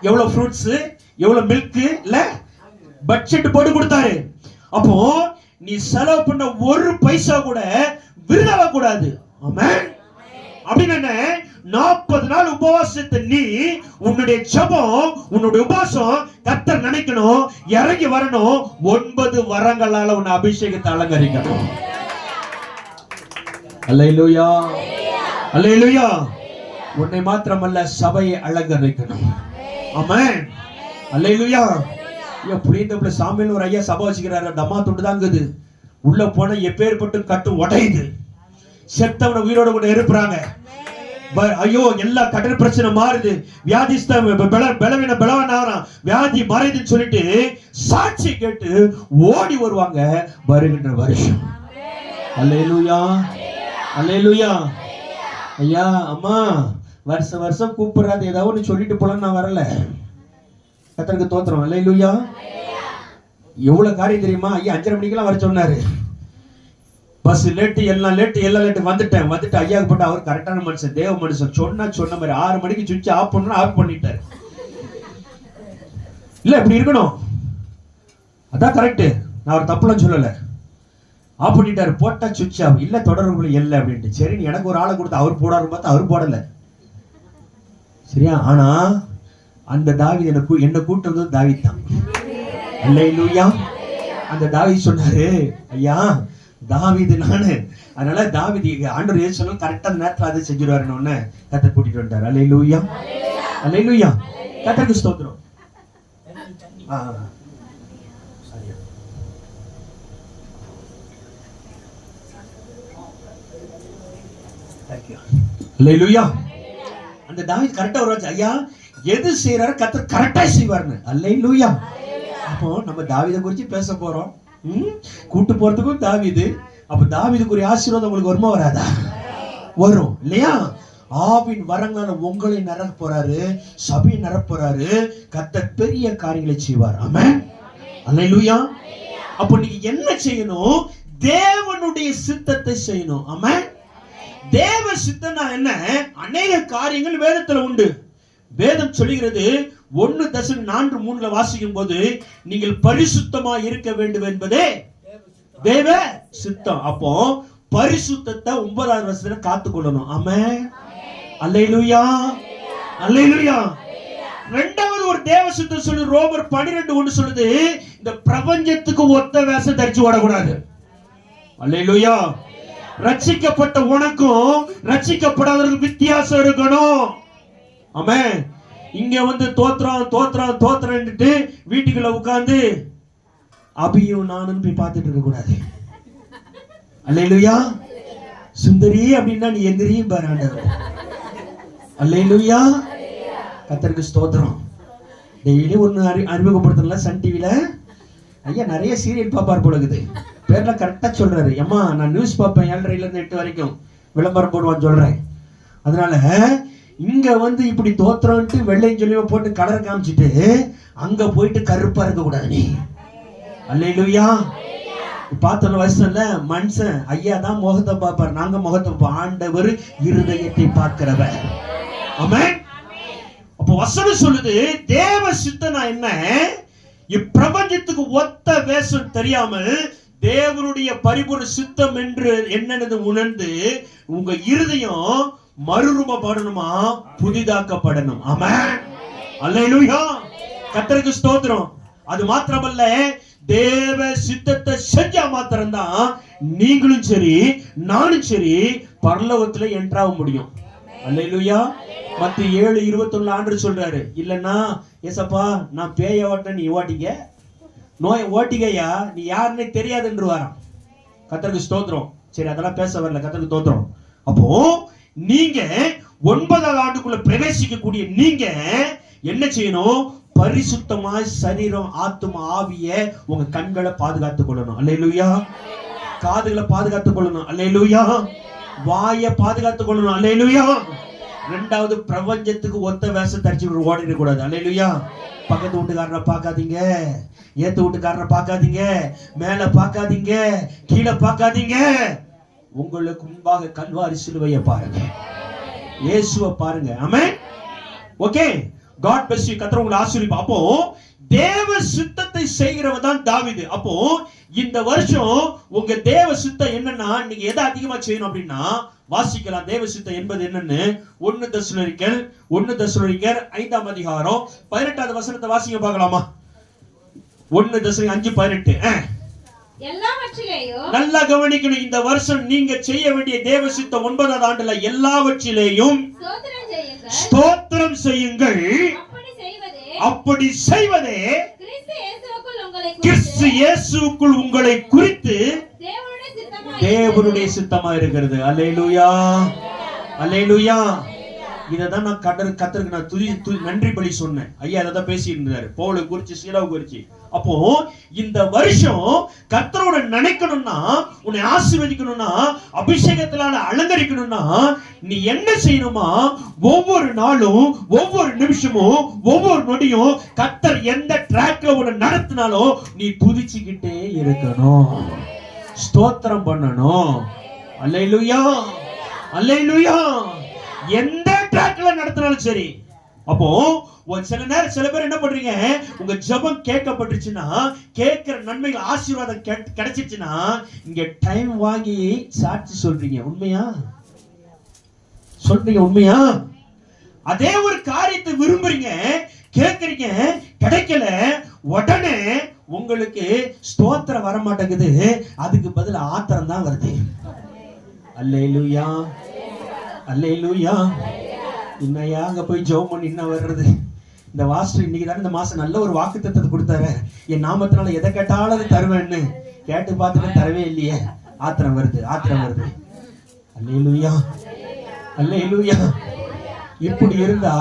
எவ்வளவு ஃப்ரூட்ஸ், எவ்வளவு மில்க் இல்ல பட்ஜெட் போட்டு கொடுத்தாரு. அப்போ நீ செலவு பண்ண ஒரு பைசா கூட விருதாவ கூடாது. ஆமென். அப்படின்னா 40 நாள் உபவாசத்தை நீ உன்னுடைய ஜெபம், உன்னுடைய உபவாசம் கர்த்தர் நினைக்கணும், இறங்கி வரணும். 9 வரங்களால உன்னை அபிஷேகத்தை அலங்கரிக்கணும். அல்லேலூயா. அல்லேலூயா. உன்னை மாத்திரமல்ல சபையை அலங்கரிக்கணும். ஆமென். அல்லேலூயா. புளியந்தோப்புல சாமியில் ஒரு ஐயா சபை வச்சுக்கிறாரு. டமா துண்டு தாங்குது. உள்ள போன எப்பேற்பட்டு கட்டு உடையுது. செத்தவனை உயிரோட கூட இருப்பாங்க. ஐயோ எல்லா கடல் பிரச்சனை மாறுது. வியாதிஸ்த பலவீன பலவனாகிறான். வியாதி மறைதுன்னு சொல்லிட்டு சாட்சி கேட்டு ஓடி வருவாங்க வருகின்ற வருஷம். அல்லேலூயா. அல்லேலூயா. ஐயா அம்மா வருஷம் வருஷம் கூப்பிடுறாது ஏதாவது ஒன்று சொல்லிட்டு போல நான் வரல. கர்த்தருக்கு தோத்திரம். அல்லேலூயா. எவ்வளவு காரியம் தெரியுமா? ஐயா 5:30 மணிக்கெல்லாம் வர சொன்னாரு. பஸ் லேட்டு, எல்லாம் லேட்டு வந்துட்டு ஐயாவுக்கு போட்டு அவர் கரெக்டான மனுஷன், தேவ மனுஷன். சொன்ன மாதிரி 6 மணிக்கு சுவிட்ச் ஆஃப் பண்ணணும், ஆஃப் பண்ணிட்டாரு. இல்ல இப்படி இருக்கணும், அதான் கரெக்ட். நான் அவர் தப்புலாம் சொல்லல. ஆஃப் பண்ணிட்டாரு. போட்டா சுவிட்ச் ஆஃப். இல்ல தொடர்புல இல்லை அப்படின்ட்டு. சரி நீ எனக்கு ஒரு ஆளை கொடுத்து அவர் போடாரு பார்த்தா அவர் போடல. சரியா? ஆனா அந்த தாவீது என்ன கூட்டம் வந்து தாவீது தான். அல்லேலூயா. அந்த தாவீது சொன்னாரு, ஐயா தாவீது நானு, அதனால தாவீது ஆண்டவர் ஏன் சொன்னாலும் கரெக்டா அந்த நேரத்துல அதை செஞ்சிருவாருன்னு ஒண்ணு கர்த்தர் கூட்டிட்டு வந்தாரு. அல்லேலூயா. அல்லேலூயா. கர்த்தருக்கு ஸ்தோத்திரம். அல்லேலூயா. அந்த தாவீது கரெக்டா வருவாச்சு. ஐயா எது செய்யறாரு கர்த்தர் கரெக்டா செய்வாருன்னு. அல்லேலூயா. அப்போ நம்ம தாவீதை குறிச்சு பேச போறோம். கூட்டு போறதுக்கும் தாவீது. அப்ப தாவீதுக்குரிய ஆசீர்வாதம் உங்களுக்கு வருமா வராதா? வரும் இல்லையா? ஆவின் வரங்களால உங்களை நிரப்ப போறாரு, சபையை நிரப்ப போறாரு. கர்த்தர் பெரிய காரியங்களை செய்வார். ஆமென். அல்லேலூயா. அப்போ நீங்க என்ன செய்யணும்? தேவனுடைய சித்தத்தை செய்யணும். ஆமென். தேவ சித்தம்னா என்ன? அநேக காரியங்கள் வேதத்துல உண்டு. வேதம் சொல்லுகிறது 1 Thessalonians 4:3 வாசிக்கும் போது நீங்கள் பரிசுத்தமா இருக்க வேண்டும் என்பதே தேவ சித்தம். அப்போ பரிசுத்தத்தை 9வது வருஷத்துல காத்துக்கொள்ளணும். ஆமென். அல்லேலூயா. அல்லேலூயா. இரண்டாவது ஒரு தேவ சித்தம் சொல்லு. ரோமர் 12:1 சொல்லுது, இந்த பிரபஞ்சத்துக்கு ஒத்த வேஷம் தரிச்சு ஓடக்கூடாது. அல்லேலூயா. ரட்சிக்கப்பட்ட உனக்கும் ரட்சிக்கப்படாதவர்களுக்கு வித்தியாசம் இருக்கணும். ஆமென். இங்க வந்து தோத்திரம் வீட்டுக்குள்ள உட்கார்ந்து அபியும் நானும் போய் பார்த்துட்டு இருக்க கூடாது. அல்லேலூயா. சுந்தரி அப்படின்னா நீ எந்திரியும் பாரு ஆண்டவர். அல்லேலூயா. கர்த்தருக்கு ஸ்தோத்திரம். டெய்லி ஒன்னு அறிமுகப்படுத்தல சன் டிவில. ஐயா நிறைய சீரியல் பாப்பார் போல இருக்குது. பேர்லாம் கரெக்டா சொல்றாரு. அம்மா நான் நியூஸ் பார்ப்பேன் 7:30 to 8 வரைக்கும் விளம்பரம் போடுவான்னு சொல்றேன். அதனால இங்க வந்து இப்படி தோத்திரம்ட்டு வெள்ளையும் சொல்லியோ போட்டு கலர் காமிச்சிட்டு அங்க போயிட்டு கருப்பா இருக்க கூடாது நீ. அல்லேலூயா. பார்த்தோம் வயசுல மனுஷன் ஐயா தான் முகத்தை பார்ப்பார், நாங்க முகத்தை ஆண்டவர் இருதயத்தை பார்க்கிறவர். ஆமென். அப்ப வசனம் சொல்லுது தேவ சித்தனா என்ன? இப்பிரபஞ்சத்துக்கு ஒத்த வேஷம் தெரியாமல் தேவனுடைய பரிபூர்ண சித்தம் என்று என்னென்னது உணர்ந்து உங்க இருதயம் மறுரூபப்படணுமா, புதிதாக்கப்படணும். ஆமென். அல்லேலூயா. கர்த்தருக்கு ஸ்தோத்திரம். அது மாத்திரமல்ல, தேவ சித்தத்தை செஞ்சா மாத்திரம்தான் நீங்களும் சரி நானும் சரி பரலோகத்துல என்ட்ராக முடியும். அல்லேலூயா. மத்திய 7:21 ஆண்டவர் சொல்றாரு, இல்லன்னா ஏசப்பா நான் பேய ஓட்ட நீ ஓட்டிக்க, நோயை ஓட்டிக்கையா நீ யாருன்னே தெரியாதுன்று வாராம். கர்த்தருக்கு ஸ்தோத்திரம். சரி அதெல்லாம் பேச வரல. கர்த்தருக்கு ஸ்தோத்திரம். அப்போ நீங்க 9வது ஆண்டுக்குள்ள பிரவேசிக்கக்கூடிய நீங்க என்ன செய்யணும்? பரிசுத்தமாய் சரீரம், ஆத்துமா, ஆவிய உங்க கண்களை பாதுகாத்துக் கொள்ளணும். அல்லேலூயா. காதுகளை பாதுகாத்துக் கொள்ளணும். அல்லேலூயா. வாயை பாதுகாத்துக் கொள்ளணும். அல்லேலூயா. 2வது, பிரபஞ்சத்துக்கு ஒத்த வேஷம் தரிச்சு ஓடிட கூடாது. அல்லேலூயா. பக்கத்து வீட்டுக்காரரை பார்க்காதீங்க, ஏத்து வீட்டுக்காரரை பார்க்காதீங்க, மேல பார்க்காதீங்க, கீழே பார்க்காதீங்க. உங்களுக்கு முன்பாக கல்வாரி சிலுவையை பாருங்க, இயேசுவை பாருங்க. ஆமென். Okay, God bless you. கர்த்தர் உங்களை ஆசீர்வதிப்பார். அப்போ தேவ சித்தத்தை செய்கிறவன் தான் தாவீது. அப்போ இந்த வருஷம் உங்க தேவ சித்தம் என்னன்னா, நீங்க எதை அதிகமா செய்யணும் அப்படின்னா வாசிக்கலாம். தேவ சித்தம் என்பது என்னன்னு 1 தெசலோனிக்கர் 5ஆம் அதிகாரம் 18வது வசனத்தை வாசிங்க பார்க்கலாமா? 1 தெசலோனிக்கர் 5:18. எல்லாவற்றிலேயும் நல்லா கவனிக்கணும். இந்த வருஷம் நீங்க செய்ய வேண்டிய தேவ சித்தம் 9வது ஆண்டுல எல்லாவற்றிலேயும் ஸ்தோத்திரம் செய்யுங்கள். அப்படி செய்வதே கிறிஸ்து இயேசுவுக்குள் உங்களை குறித்து தேவனுடைய சித்தமா இருக்கிறது. அல்லேலூயா, அல்லேலூயா. இததான் நான் கர்த்தருக்கு நான் நன்றி பலி சொன்னேன். ஐயா அதை பேசிட்டு இருந்தாரு, பவுலை குறிச்சு, சீலாவை குறிச்சு. அப்போ இந்த வருஷம் கர்த்தரோட நினைக்கணும்னா, உன்னை ஆசீர்வதிக்கணும்னா, அபிஷேகத்தினால அலங்கரிக்கணும்னா நீ என்ன செய்யணுமா? ஒவ்வொரு நாளும், ஒவ்வொரு நிமிஷமும், ஒவ்வொரு நொடியும் கர்த்தர் எந்த ட்ராக்ல உன்னை நடத்தினாலும் நீ துதிச்சுக்கிட்டே இருக்கணும், ஸ்தோத்திரம் பண்ணணும். அல்லேலூயா, அல்லேலூயா. எந்த ட்ராக்ல நடத்தினாலும் சரி. அப்போ சில நேரம் சில பேர் என்ன பண்றீங்க, உங்க ஜெபம் கேட்கப்பட்டுச்சுன்னா, கேட்கிற நன்மைகள், ஆசீர்வாதம் கிடைச்சிச்சுன்னா இங்க டைம் வாங்கி சாட்சி சொல்றீங்க. உண்மையா சொல்றீங்க? உண்மையா? அதே ஒரு காரியத்தை விரும்புறீங்க, கேட்கறீங்க, கிடைக்கல, உடனே உங்களுக்கு ஸ்தோத்திரம் வர மாட்டேங்குது, அதுக்கு பதில் ஆத்திரம் தான் வருது. அல்லேலூயா, அல்லேலூயா. இன்னையா அங்க போய் ஜெபம் பண்ணி என்ன வர்றது? இந்த வாஸ்டர் இன்னைக்கு தானே இந்த மாசம் நல்ல ஒரு வாக்குத்தத்தத்தை கொடுத்தாரு, என் நாமத்தினால எதை கேட்டாலும் அதை தருவேன்னு. கேட்டு பார்த்துட்டு தரவே இல்லையே, ஆத்திரம் வருது, ஆத்திரம் வருது. அல்லேலூயா, அல்லேலூயா. இப்படி இருந்தா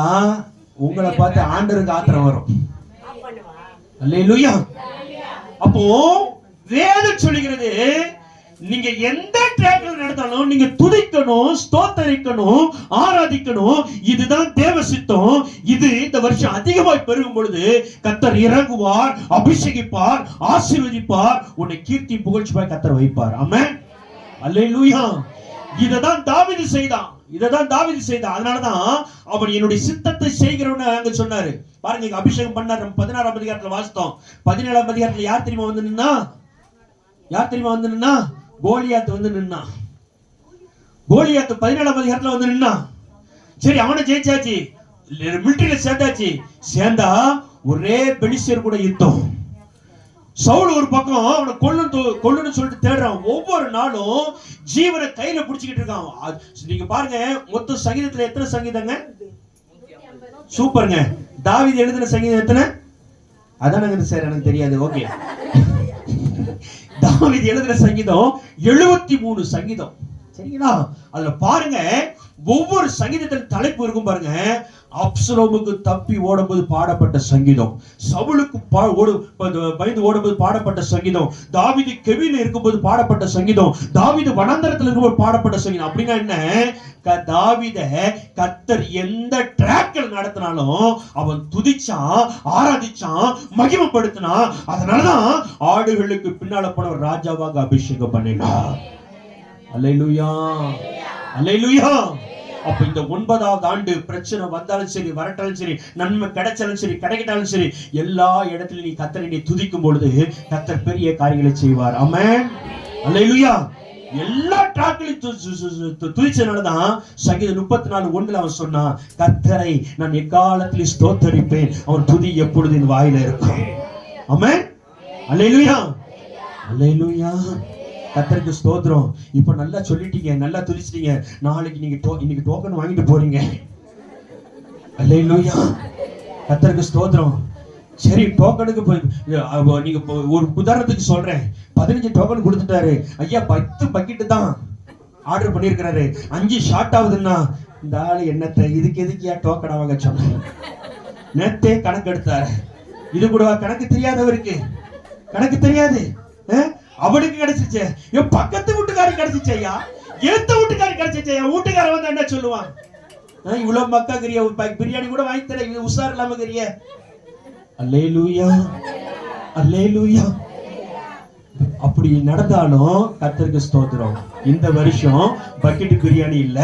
உங்களை பார்த்து ஆண்டவருக்கு ஆத்திரம் வரும். அல்லேலூயா. அப்போ வேதம் சொல்லுகிறது, நீங்க எந்த ட்ராக்ல நடந்தாலும் நீங்க துதிக்கணும், ஸ்தோத்தரிக்கணும், ஆராதிக்கணும். இதுதான் தேவ சித்தம். இது இந்த வருஷம் அதிகமாய் பெருகும் பொழுது கர்த்தர் இறங்குவார், அபிஷேகிப்பார், ஆசீர்வதிப்பார், உன்னை கீர்த்தி புகழ்ச்சியாய் கர்த்தர் வைப்பார். ஆமென், அல்லேலூயா. இததான் தாவீது செய்தான், இததான் தாவீது செய்தான். அதனாலதான் அவன் என்னுடைய சித்தத்தை செய்கிறவன்னு அங்க சொன்னாரு. பாருங்க, அபிஷேகம் பண்ணார். 16ஆம் அதிகாரத்துல வாசித்தோம். 17ஆம் அதிகாரத்துல யார் தெரியுமா வந்து நின்னா? யார் தெரியுமா வந்து நின்னா? கோலியாத் வந்து நின்னா. கோலியாத் 17ஆம் அதிகாரத்துல வந்து நின்னா. சரி, அவனை ஜெயிச்சாச்சு, மிலிட்டரியில சேர்ந்தாச்சு. சேர்ந்தா ஒரே பெலிஸ்தியர் கூட யுத்தம். சவுல் ஒரு பக்கம் அவனை கொல்லுன்னு சொல்லிட்டு தேடுறான். ஒவ்வொரு நாளும் ஜீவனை கையில பிடிச்சிக்கிட்டு இருக்கான். நீங்க பாருங்க, மொத்த சங்கீதத்துல எத்தனை சங்கீதங்க? சூப்பருங்க. தாவீது எழுதின சங்கீதம் எத்தனை? அதானங்க சார், எனக்கு தெரியாது. ஓகே, தாவீது எழுதின சங்கீதம் 73 சங்கீதம். சரிங்களா? அதுல பாருங்க, ஒவ்வொரு சங்கீதத்தின் தலைப்பு இருக்கும் பாருங்க. அப்சலோமுக்கு தப்பி ஓடும்போது பாடப்பட்ட சங்கீதம், சவுலுக்கு பயந்து ஓடும்போது பாடப்பட்ட சங்கீதம், தாவீது கெவில இருக்கும்போது பாடப்பட்ட சங்கீதம், தாவீது வனாந்தரத்துல இருக்கும்போது பாடப்பட்ட சங்கீதம். அப்படின்னா என்ன? தாவீத கர்த்தர் எந்த ட்ராக்ல நடத்தினாலும் அவன் துதிச்சான், ஆராதிச்சான், மகிமைப்படுத்தினான். அதனாலதான் ஆடுகளுக்கு பின்னால போன ராஜாவாக அபிஷேகம் பண்ணினார். அல்லேலூயா, அல்லேலூயா. அப்ப இந்த 9வது ஆண்டு பிரச்சனை வந்தாலும் சரி, வரட்டாலும் சரி, நன்மை கிடைச்சாலும் சரி, கிடைக்கட்டாலும் சரி, எல்லா இடத்திலும் நீ கர்த்தரை நீ துதிக்கும் பொழுது கர்த்தர் பெரிய காரியங்களை செய்வார். ஆமென், அல்லேலூயா. எல்லா ட்ராக்லையும் துதிச்சனாலதான் சங்கீதம் 34:1 அவன் சொன்னான், கர்த்தரை நான் எக்காலத்திலும் ஸ்தோத்தரிப்பேன், அவன் துதி எப்பொழுது என் வாயில இருக்கும். ஆமென், அல்லேலூயா, அல்லேலூயா. கர்த்தருக்கு ஸ்தோத்திரம். இப்ப நல்லா சொல்லிட்டீங்க, நல்லா துதிச்சிட்டீங்க. நாளைக்கு நீங்க இன்னைக்கு டோக்கன் வாங்கிட்டு போறீங்க. அல்லேலூயா, கர்த்தருக்கு ஸ்தோத்திரம். சரி, டோக்கனுக்கு போய் நீங்க ஒரு உதாரணத்துக்கு சொல்றேன். 15 டோக்கன் கொடுத்துட்டாரு ஐயா. 10 பக்கெட் தான் ஆர்டர் பண்ணிருக்கிறாரு. 5 ஷார்ட் ஆகுதுன்னா இந்த ஆளு என்னத்தை இதுக்கு எதுக்கியா டோக்கன் வாங்க சொன்ன, நேத்தே கணக்கு எடுத்தாரு. இது கூடவா கணக்கு தெரியாதவருக்கு? கணக்கு தெரியாது. அவனுக்கு கிடைச்சிச்சு, என் பக்கத்து வீட்டுக்காரி கிடைச்சிச்சு ஐயா, ஏத்த வீட்டுக்காரி கிடைச்சிச்சு ஐயா. வீட்டுக்கார வந்து என்ன சொல்லுவான்? இவ்வளவு மக்கா கறிய பிரியாணி கூட வாங்கி தர, இது உஷார் இல்லாம கறிய. அல்லேலூயா, அல்லேலூயா. அப்படி நடந்தாலும் கர்த்தருக்கு ஸ்தோத்திரம். இந்த வருஷம் பக்கெட் பிரியாணி இல்ல,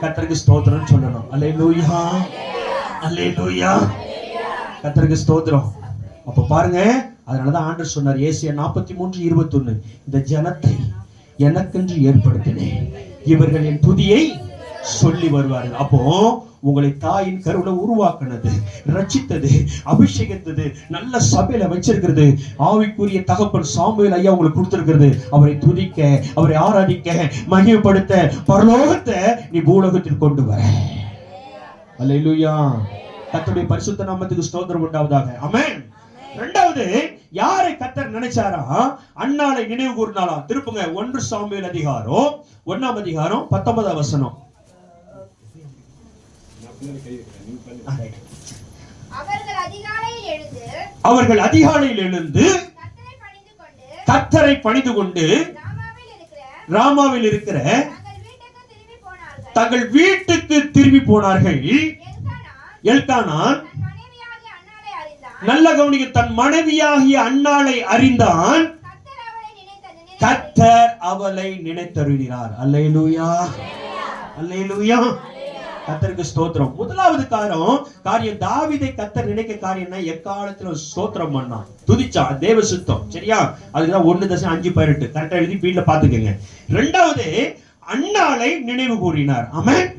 கர்த்தருக்கு ஸ்தோத்திரம் சொல்லணும். அல்லேலூயா, அல்லேலூயா, கர்த்தருக்கு ஸ்தோத்திரம். அப்ப பாருங்க, அதனாலதான் ஆண்டவர் சொன்னார் ஏசாயா 43:21, இந்த ஜனத்தை எனக்கென்று ஏற்படுத்தினேன், இவர்கள் என் துதியை சொல்லி வருவார்கள். அப்போ உங்களை தாயின் கருவுல உருவாக்குனது, ரட்சித்தது, அபிஷேகித்தது, நல்ல சபையில வச்சிருக்கிறது ஆவிக்குரிய தகப்பன் சாமுவேல் ஐயா உங்களுக்கு கொடுத்திருக்கிறது. அவரை துதிக்க, அவரை ஆராதிக்க, மகிமைப்படுத்த, பரலோகத்தை நீ பூலோகத்தில் கொண்டு வர. அல்லேலூயா, கர்த்தருடைய பரிசுத்த நாமத்துக்கு ஸ்தோத்திரம் உண்டாவதாக. ஆமென். இரண்டாவது, யாரை கர்த்தர் நினைச்சாரா? அன்னாளை நினைவு கூர்ந்தாளா? திருப்புங்க 1 சாமுவேல் அதிகாரம் 1ஆம் அதிகாரம் 19ஆம் வசனம். அவர்கள் அதிகாலையில் எழுந்து கர்த்தரை பணிந்து கொண்டு ராமாவில் இருக்கிற தங்கள் வீட்டுக்கு திரும்பி போனார்கள். எல்கானான் நல்ல கவனிக்க, தன் மனைவியாகிய அன்னாளை அறிந்தான், கர்த்தர் அவளை நினைத்தருளினார். அல்லேலூயா, அல்லேலூயா, கர்த்தருக்கு ஸ்தோத்திரம். முதலாவது காரியம் தாவீதை கர்த்தர் நினைக்க காரியம்னா எக்காலத்துல ஸ்தோத்திரம் பண்ணான், துதிச்சான், தேவ சுத்தம். சரியா? அதுக்குதான் 1:5-18 கரெக்டா எழுதி வீட்டுல பாத்துக்கங்க. இரண்டாவது, அன்னாளை நினைவு கூறினார். ஆமென்,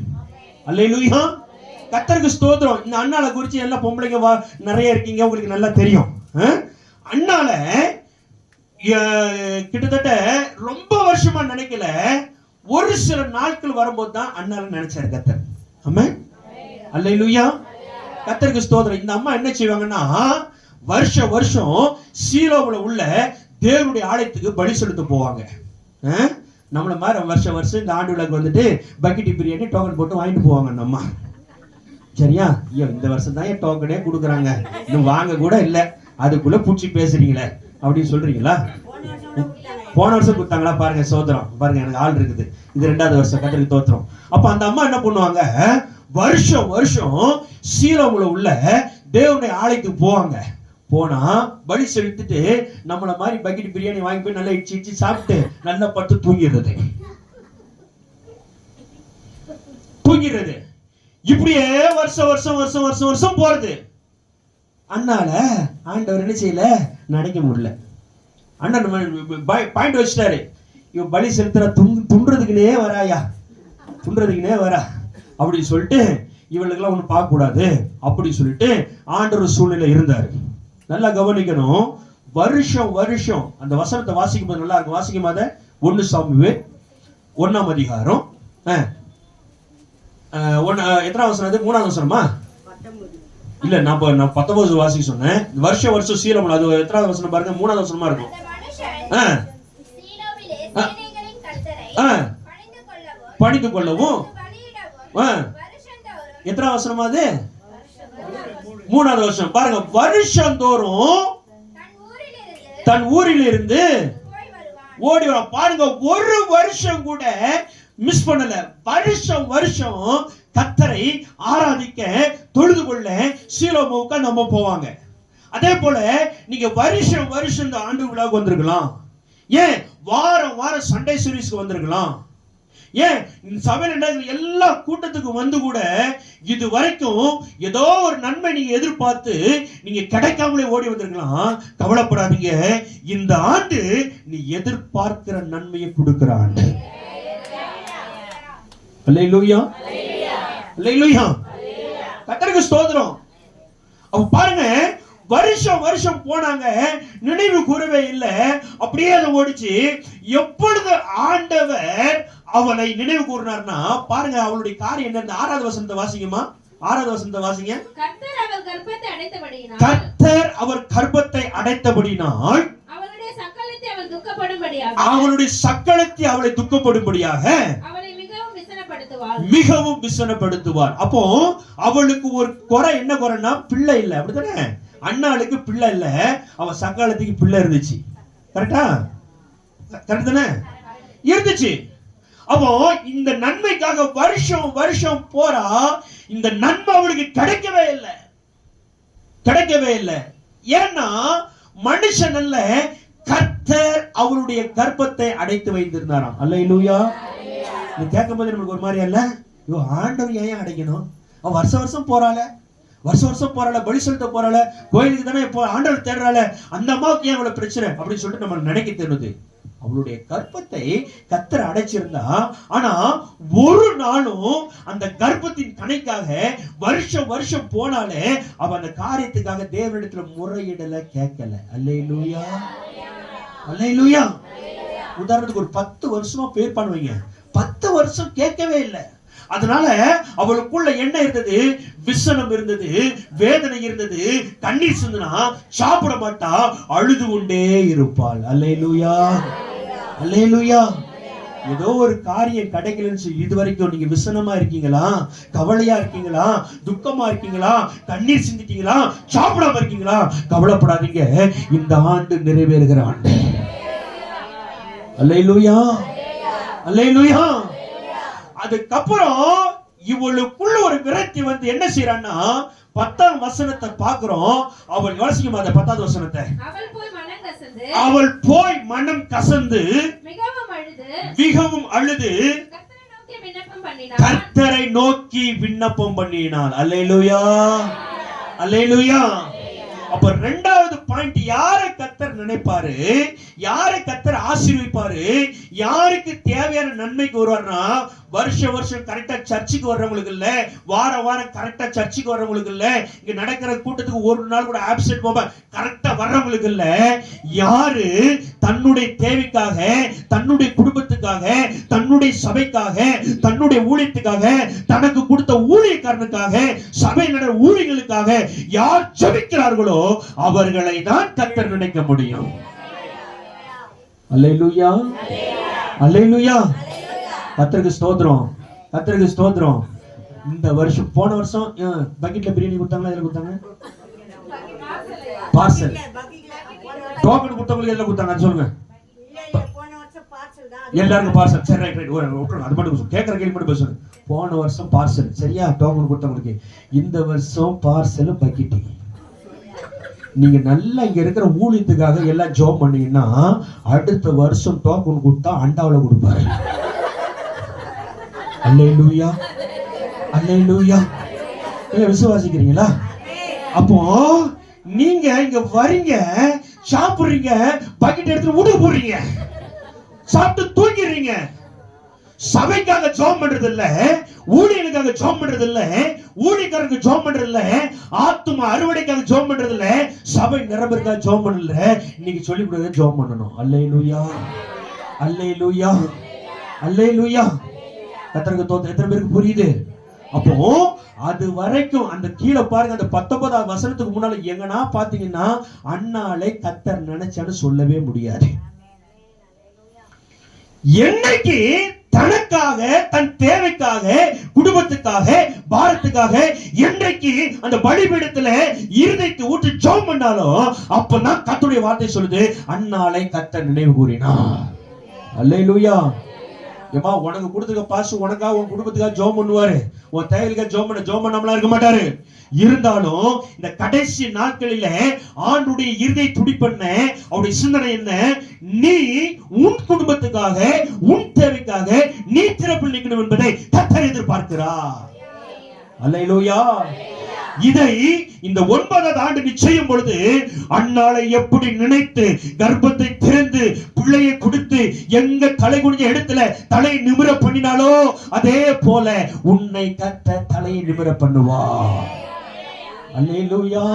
அல்லேலூயா, கர்த்தருக்கு ஸ்தோத்திரம். இந்த அன்னாளை குறிச்சு எல்லாம் பொம்பளைங்க நிறைய இருக்கீங்க, உங்களுக்கு நல்லா தெரியும். அன்னால கிட்டத்தட்ட ரொம்ப வருஷமா நினைக்கல, ஒரு சில நாட்கள் வரும்போது தான் அன்னால நினைச்சாரு கர்த்தர். ஆமென், அல்லேலூயா, கர்த்தருக்கு ஸ்தோத்திரம். இந்த அம்மா என்ன செய்வாங்கன்னா, வருஷம் சீலோவுல உள்ள தேவனுடைய ஆலயத்துக்கு பலி செலுத்த போவாங்க. நம்மள மாதிரி வருஷம் இந்த ஆண்டு விழாக்கு வந்துட்டு பக்கெட் பிரியாணி டோக்கன் போட்டு வாங்கிட்டு போவாங்க அந்த அம்மா. சரியா? ஐயோ, இந்த வருஷம் தான் என் டோக்கனே கொடுக்குறாங்க, இன்னும் வாங்க கூட இல்லை, அதுக்குள்ள பூச்சி பேசுறீங்களே அப்படின்னு சொல்றீங்களா? போன வருஷம் கொடுத்தாங்களா? பாருங்க, சோத்திரம். பாருங்க, எனக்கு ஆள் இருக்குது. இது 2வது வருஷம், கர்த்தருக்கு ஸ்தோத்திரம். அப்ப அந்த அம்மா என்ன பண்ணுவாங்க, வருஷம் சீலோவுல உள்ள தேவனுடைய ஆலயத்துக்கு போவாங்க. போனா பலி செலுத்திட்டு நம்மள மாதிரி பக்கெட் பிரியாணி வாங்கி போய் நல்லா இடிச்சு சாப்பிட்டு நல்லா படுத்து தூங்கிடுறது. இப்படியே வருஷம் போறது. அண்ணால ஆண்டவர் என்ன செய்யல, நினைக்க முடியல. அண்ணன் பாயிண்ட் வச்சுட்டாரு, இவன் பலி செலுத்துற துன்றதுக்குனே வராயா, துன்றதுக்குனே வரா அப்படின்னு சொல்லிட்டு இவளுக்கெல்லாம் ஒண்ணு பார்க்க கூடாது அப்படி சொல்லிட்டு ஆண்டவர் சூழ்நிலை இருந்தாரு. நல்லா கவனிக்கணும். வருஷம் அந்த வசனத்தை வாசிக்கும் போது நல்லா இருக்கும். வாசிக்கும் போது 1 சாமுவேல் 1ஆம் அதிகாரம் எத்தனாவது வசனம்? அது 3ஆவது வசனமா? இல்ல, நான் 19 வாசிக்க சொன்னேன். வருஷம் சீலம், அது எத்தனாவது வசனம் பாருங்க? 3ஆவது வசனமா இருக்கும். பணிந்து கொள்ளவும் எத்தனாவது வசனமா? அது 3ஆவது வருஷம். பாருங்க, வருஷந்தோறும் தன் ஊரில் இருந்து ஓடி வர. பாருங்க, ஒரு வருஷம் கூட மிஸ் பண்ணல. வருஷம் கர்த்தரை ஆராதிக்க, தொழுது கொள்ள சீலோவுக்கு நம்ம போவாங்க. அதே போல நீங்க வருஷம் இந்த ஆண்டு விழாவுக்கு வந்திருக்கலாம். ஏன் வாரம் சண்டே சர்வீஸ்க்கு வந்திருக்கலாம். ஏன் சபையில எல்லா கூட்டத்துக்கு வந்து கூட இது வரைக்கும் ஏதோ ஒரு நன்மை நீங்க எதிர்பார்த்து நீங்க கிடைக்காமலே ஓடி வந்திருக்கலாம். கவலைப்படாதீங்க, இந்த ஆண்டு நீ எதிர்பார்க்கிற நன்மையை கொடுக்கிற ஆண்டு. அல்லேலூயா, அல்லேலூயா, கர்த்தருக்கு ஸ்தோத்திரம். அப்ப பாருங்க, வருஷம் போனாங்க, நினைவு கூறவே இல்லை, அப்படியே அதை ஓடிச்சு. எப்பொழுது ஆண்டவர் அவளை நினைவு கூறினார்னா, பாருங்க அவளுடைய காரியம் என்ன. 6வது வசனத்தை வாசிங்கம்மா. 6வது வசனத்தை வாசிங்க. கர்த்தர் அவர் கர்ப்பத்தை அடைத்தபடியினால் அவளுடைய சக்களத்தை அவளை துக்கப்படும்படியாக அவளை மிகவும் விசனப்படுத்துவார். மிகவும் விசனப்படுத்துவார். அப்போ அவளுக்கு ஒரு குறை, என்ன குறைன்னா பிள்ளை இல்லை, அப்படித்தானே? அண்ணாளுக்கு பிள்ளை இல்ல, அவ சக்காலத்துக்கு பிள்ளை இருந்துச்சு. கரெக்டா? கரெக்ட் தானே? இருந்துச்சு. அப்போ இந்த நன்மைக்காக வருஷம் வருஷம் போறா, இந்த நன்மை அவளுக்கு கிடைக்கவே இல்லை, கிடைக்கவே இல்லை. ஏன்னா மனுஷன் அல்ல, கர்த்தர் அவருடைய கர்ப்பத்தை அடைத்து வைத்திருந்தாராம். அல்லேலூயா. நீ கேட்கும்போது நமக்கு ஒரு மாதிரி அல்ல, ஐயோ ஆண்டவர் ஏன் அடைக்கணும்? அவ வருஷம் வருஷம் போறாள, வருஷம் வருஷம் போறாள, பலி செலுத்த போறாள, கோயிலுக்கு தானே இப்போ ஆண்டவர் தேடுறாள, அந்த அம்மாவுக்கு ஏன் அவ்வளவு பிரச்சனை அப்படின்னு சொல்லிட்டு நம்ம நினைக்க தருது. அவளுடைய கர்ப்பத்தை கர்த்தர் அடைச்சிருந்தா, ஆனா ஒரு நாளும் அந்த கர்ப்பத்தின் கணைக்காக வருஷம் வருஷம் போனாலே அவ அந்த காரியத்துக்காக தேவனிடத்துல முறையிடல, கேட்கல. அல்லேலூயா, அல்லேலூயா. உதாரணத்துக்கு ஒரு 10 வருஷமா பேர் பண்ணுவீங்க, 10 வருஷம் கேட்கவே இல்லை. அதனால அவளுக்குள்ள என்ன இருந்தது? விசனம் இருந்தது, வேதனை இருந்தது, கண்ணீர் சிந்தினா, சாப்பிட மாட்டா, அழுது கொண்டே இருப்பாள். அல்லேலூயா, அல்லேலூயா. ஏதோ ஒரு காரியம் கிடைக்கலன்னு சொல்லி இது வரைக்கும் நீங்க விசனமா இருக்கீங்களா? கவலையா இருக்கீங்களா? துக்கமா இருக்கீங்களா? கண்ணீர் சிந்திட்டீங்களா? சாப்பிடாம இருக்கீங்களா? கவலைப்படாதீங்க, இந்த ஆண்டு நிறைவேறுகிற ஆண்டு. அல்லேலூயா, அல்லேலூயா. அதுக்கப்புறம் இவளுக்குள்ள ஒரு விரக்தி வந்து என்ன செய்யறான்னா, 10ஆம் வசனத்தை பார்க்கிறோம். அவள் யோசிக்கும் அந்த 10வது வசனத்தை. அவள் போய் மனம் கசந்து மிகவும் அழுது கர்த்தரை நோக்கி விண்ணப்பம் பண்ணினாள். அல்லேலூயா, அல்லேலூயா. அப்ப 2வது பாயிண்ட், யாரை கர்த்தர் நினைப்பாரு, யாரை கர்த்தர் ஆசீர்வதிப்பாரு, யாருக்கு தேவையான நன்மைக்கு வருவார்னா, வருஷம் வருஷம் கரெக்டா சர்ச்சுக்கு வர்றவங்களுக்கு இல்ல, வார வாரம் கரெக்டா சர்ச்சுக்கு வர்றவங்களுக்கு இல்ல, இங்க நடக்கிற கூட்டத்துக்கு ஒரு நாள் கூட ஆப்சென்ட் போக கரெக்டா வர்றவங்களுக்கு இல்ல, யாரு தன்னுடைய தேவைக்காக, தன்னுடைய குடும்பத்துக்காக, தன்னுடைய சபைக்காக, தன்னுடைய ஊழியத்துக்காக, தனக்கு கொடுத்த ஊழியக்காரனுக்காக, சபை நட ஊழியர்களுக்காக யார் ஜெபிக்கிறார்களோ அவர்களை தான் கர்த்தர் நினைக்க முடியும். அல்லேலூயா, அல்லேலூயா. கர்த்தருக்கு ஸ்தோத்திரம், கர்த்தருக்கு ஸ்தோத்திரம். இந்த வருஷம், போன வருஷம் பக்கெட்ல பிரியாணி கொடுத்தாங்களா? எதுல கொடுத்தாங்க? பார்சல். டோக்கன் கொடுத்தவங்களுக்கு எதுல கொடுத்தாங்க சொல்லுங்க? எல்லாருக்கும் பார்சல். சரி, ரைட் ரைட். அது மட்டும் கேட்கற கேள்வி மட்டும் பேசுங்க. போன வருஷம் பார்சல், சரியா? டோக்கன் கொடுத்தவங்களுக்கு. இந்த வருஷம் பார்சல் பக்கெட். நீங்க நல்லா இங்க இருக்கிற ஊழியத்துக்காக எல்லாம் ஜாப் பண்ணீங்கன்னா, அடுத்த வருஷம் டோக்கன் கொடுத்தா அண்டாவில கொடுப்பாரு. அல்லேலூயா, அல்லேலூயா. விசுவாசிக்கிறீங்களா? அப்போ நீங்க இங்க வரீங்க, சாப்பிடுறீங்க, பக்கெட் எடுத்து உடுக்க போடுறீங்க, சாப்பிட்டு தூங்கிடுறீங்க. சபைக்காக ஜெபம் பண்றது இல்ல, ஊழியனுக்காக ஜெபம் பண்றது இல்ல, ஊழியக்காரருக்கு ஜெபம் பண்றது இல்ல, ஆத்துமா அறுவடைக்காக ஜெபம் பண்றது இல்ல, சபை நிரம்புறதுக்காக ஜெபம் பண்ணல. இன்னைக்கு சொல்லி கொடுக்க ஜெபம் பண்ணணும். அல்லேலூயா, அல்லேலூயா, அல்லேலூயா. கர்த்தருக்கு ஸ்தோத்திரம். எத்தனை பேருக்கு புரியுது? அப்போ அது வரைக்கும் அந்த கீழே பாருங்க, அந்த 19ஆம் வசனத்துக்கு முன்னால எங்கனா பாத்தீங்கன்னா, அண்ணாளை கர்த்தர் நினைச்சான்னு சொல்லவே முடியாது. என்னைக்கு தனக்காக, தன் தேவைக்காக, குடும்பத்துக்காக, பாரத்துக்காக என்றைக்கு அந்த பலிபீடத்துல இருதயத்தை ஊற்றி ஜெபம் பண்ணாலும், அப்பதான் கர்த்தருடைய வார்த்தை சொல்லுது, அண்ணாளை கர்த்தர் நினைவு கூறினார். அல்லேலூயா. ஏமா உனக்கு கொடுத்துக்க பாசு, உனக்காக உன் குடும்பத்துக்காக ஜெபம் பண்ணுவாரு, உன் தேவைக்காக ஜெபம் பண்ணாமலாம் இருக்க மாட்டாரு. இருந்தாலும் இந்த கடைசி நாட்களில ஆண்டுடைய இருதய துடிப்பென்ன, அவருடைய சிந்தனை என்ன, நீ உன் குடும்பத்துக்காக, உன் தேவைக்காக நீ திறப்பில் நிற்கணும் என்பதை கர்த்தர் எதிர்பார்க்கிறார். அல்லேலூயா. இதை இந்த 9வது ஆண்டு நிச்சயம் பொழுது அண்ணாளை எப்படி நினைத்து கர்ப்பத்தை திறந்து பிள்ளையை கொடுத்து எங்க தலை குனிஞ்ச இடத்துல தலை நிமிர பண்ணினாலோ, அதே போல உன்னை கர்த்தர் தலையை நிமிர பண்ணுவார். அல்லேலூயா,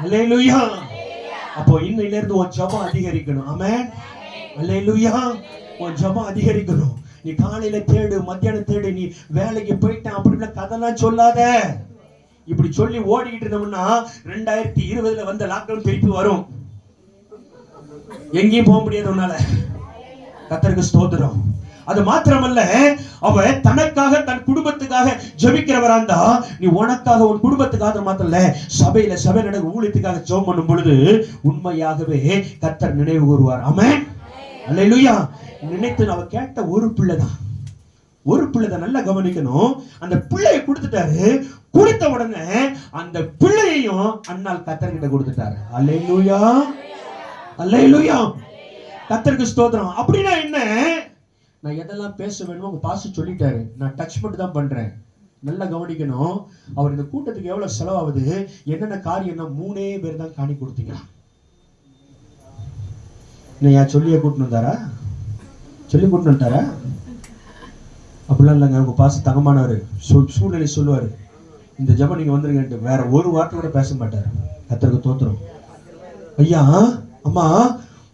அல்லேலூயா. அப்போ இன்னையில இருந்து உன் ஜெபம் அதிகரிக்கணும். ஆமென். அல்லேலூயா. உன் ஜெபம் அதிகரிக்கணும். நீ காலையில தேடு, மத்தியானம் தேடு, நீ வேலைக்கு போயிட்டான் அப்படின்னு கதெல்லாம் சொல்லாத. இப்படி சொல்லி ஓடிக்கிட்டு இருந்தோம்னா 2020 வந்த லாக்டவுன் திருப்பி வரும், எங்கேயும் போக முடியாது உன்னால. கர்த்தருக்கு ஸ்தோத்திரம். அது மாத்திரமல்ல, அவ தனக்காக தன் குடும்பத்துக்காக ஜெபிக்கிறவரா இருந்தா, நீ உனக்காக உன் குடும்பத்துக்காக மாத்திரம் இல்ல, சபை நடக்க ஊழியத்துக்காக ஜெபம் பண்ணும் பொழுது உண்மையாகவே கர்த்தர் நினைவு கூறுவார். ஆமென், அல்லேலூயா. நினைத்து அவ கேட்ட ஒரு பிள்ளைதான், நல்லா கவனிக்கணும். அந்த பிள்ளையை கொடுத்துட்டாரு. கொடுத்த உடனே அந்த பிள்ளையையும் அண்ணால் கர்த்தர்கிட்ட கொடுத்துட்டாரு. அல்லேலூயா, அல்லேலூயா. கர்த்தருக்கு ஸ்தோத்திரம். அப்படின்னா என்ன? நான் எதெல்லாம் பேச வேணுமோ உங்க பாஸ்டர் சொல்லிட்டாரு, நான் டச் மட்டும் தான் பண்றேன். நல்லா கவனிக்கணும். அவர் இந்த கூட்டத்துக்கு எவ்வளவு செலவாகுது, என்னென்ன காரியம்னா 3 பேர் தான் காணி கொடுத்தீங்களா? யார் சொல்லியே கூட்டின்னு வந்தாரா? சொல்லி கூட்டின்னு வந்தாரா? அப்படிலாம் இல்லைங்க. உங்க பாஸ்டர் தங்கமானவர், சூழ்நிலை சொல்லுவாரு, இந்த ஜெபம் நீங்க வந்துருங்க, வேற ஒரு வார்த்தை கூட பேச மாட்டாரு. கர்த்தருக்கு தோத்திரம். ஐயா, அம்மா,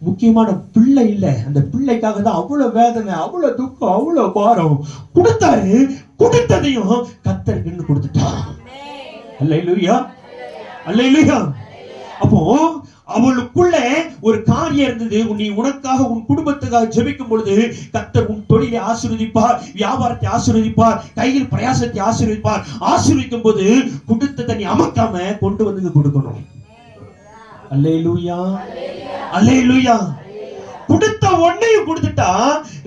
முக்கியமான பிள்ளை இல்ல, அந்த பிள்ளைக்காக தான் அவ்வளவு வேதனை, அவ்வளவு துக்கம், அவ்வளவு பாரம் கொடுத்தாரு. கொடுத்ததையும் கர்த்தருக்கு கொடுத்துட்டான். அல்லேலூயா, அல்லேலூயா. அப்போ அவளுக்குள்ள ஒரு காரியம் இருந்தது. நீ உனக்காக உன் குடும்பத்துக்காக ஜெபிக்கும் பொழுது கர்த்தர் உன் தொழிலை ஆசீர்வதிப்பார், வியாபாரத்தை ஆசீர்வதிப்பார், கையில் பிரயாசத்தை ஆசீர்வதிப்பார். ஆசீர்வதிக்கும் போது கொடுத்ததை நீ அமக்காம கொண்டு வந்து கொடுக்கணும். அல்லேலூயா, அல்லேலூயா. கொடுத்த ஒன்னையும் கொடுத்துட்டா.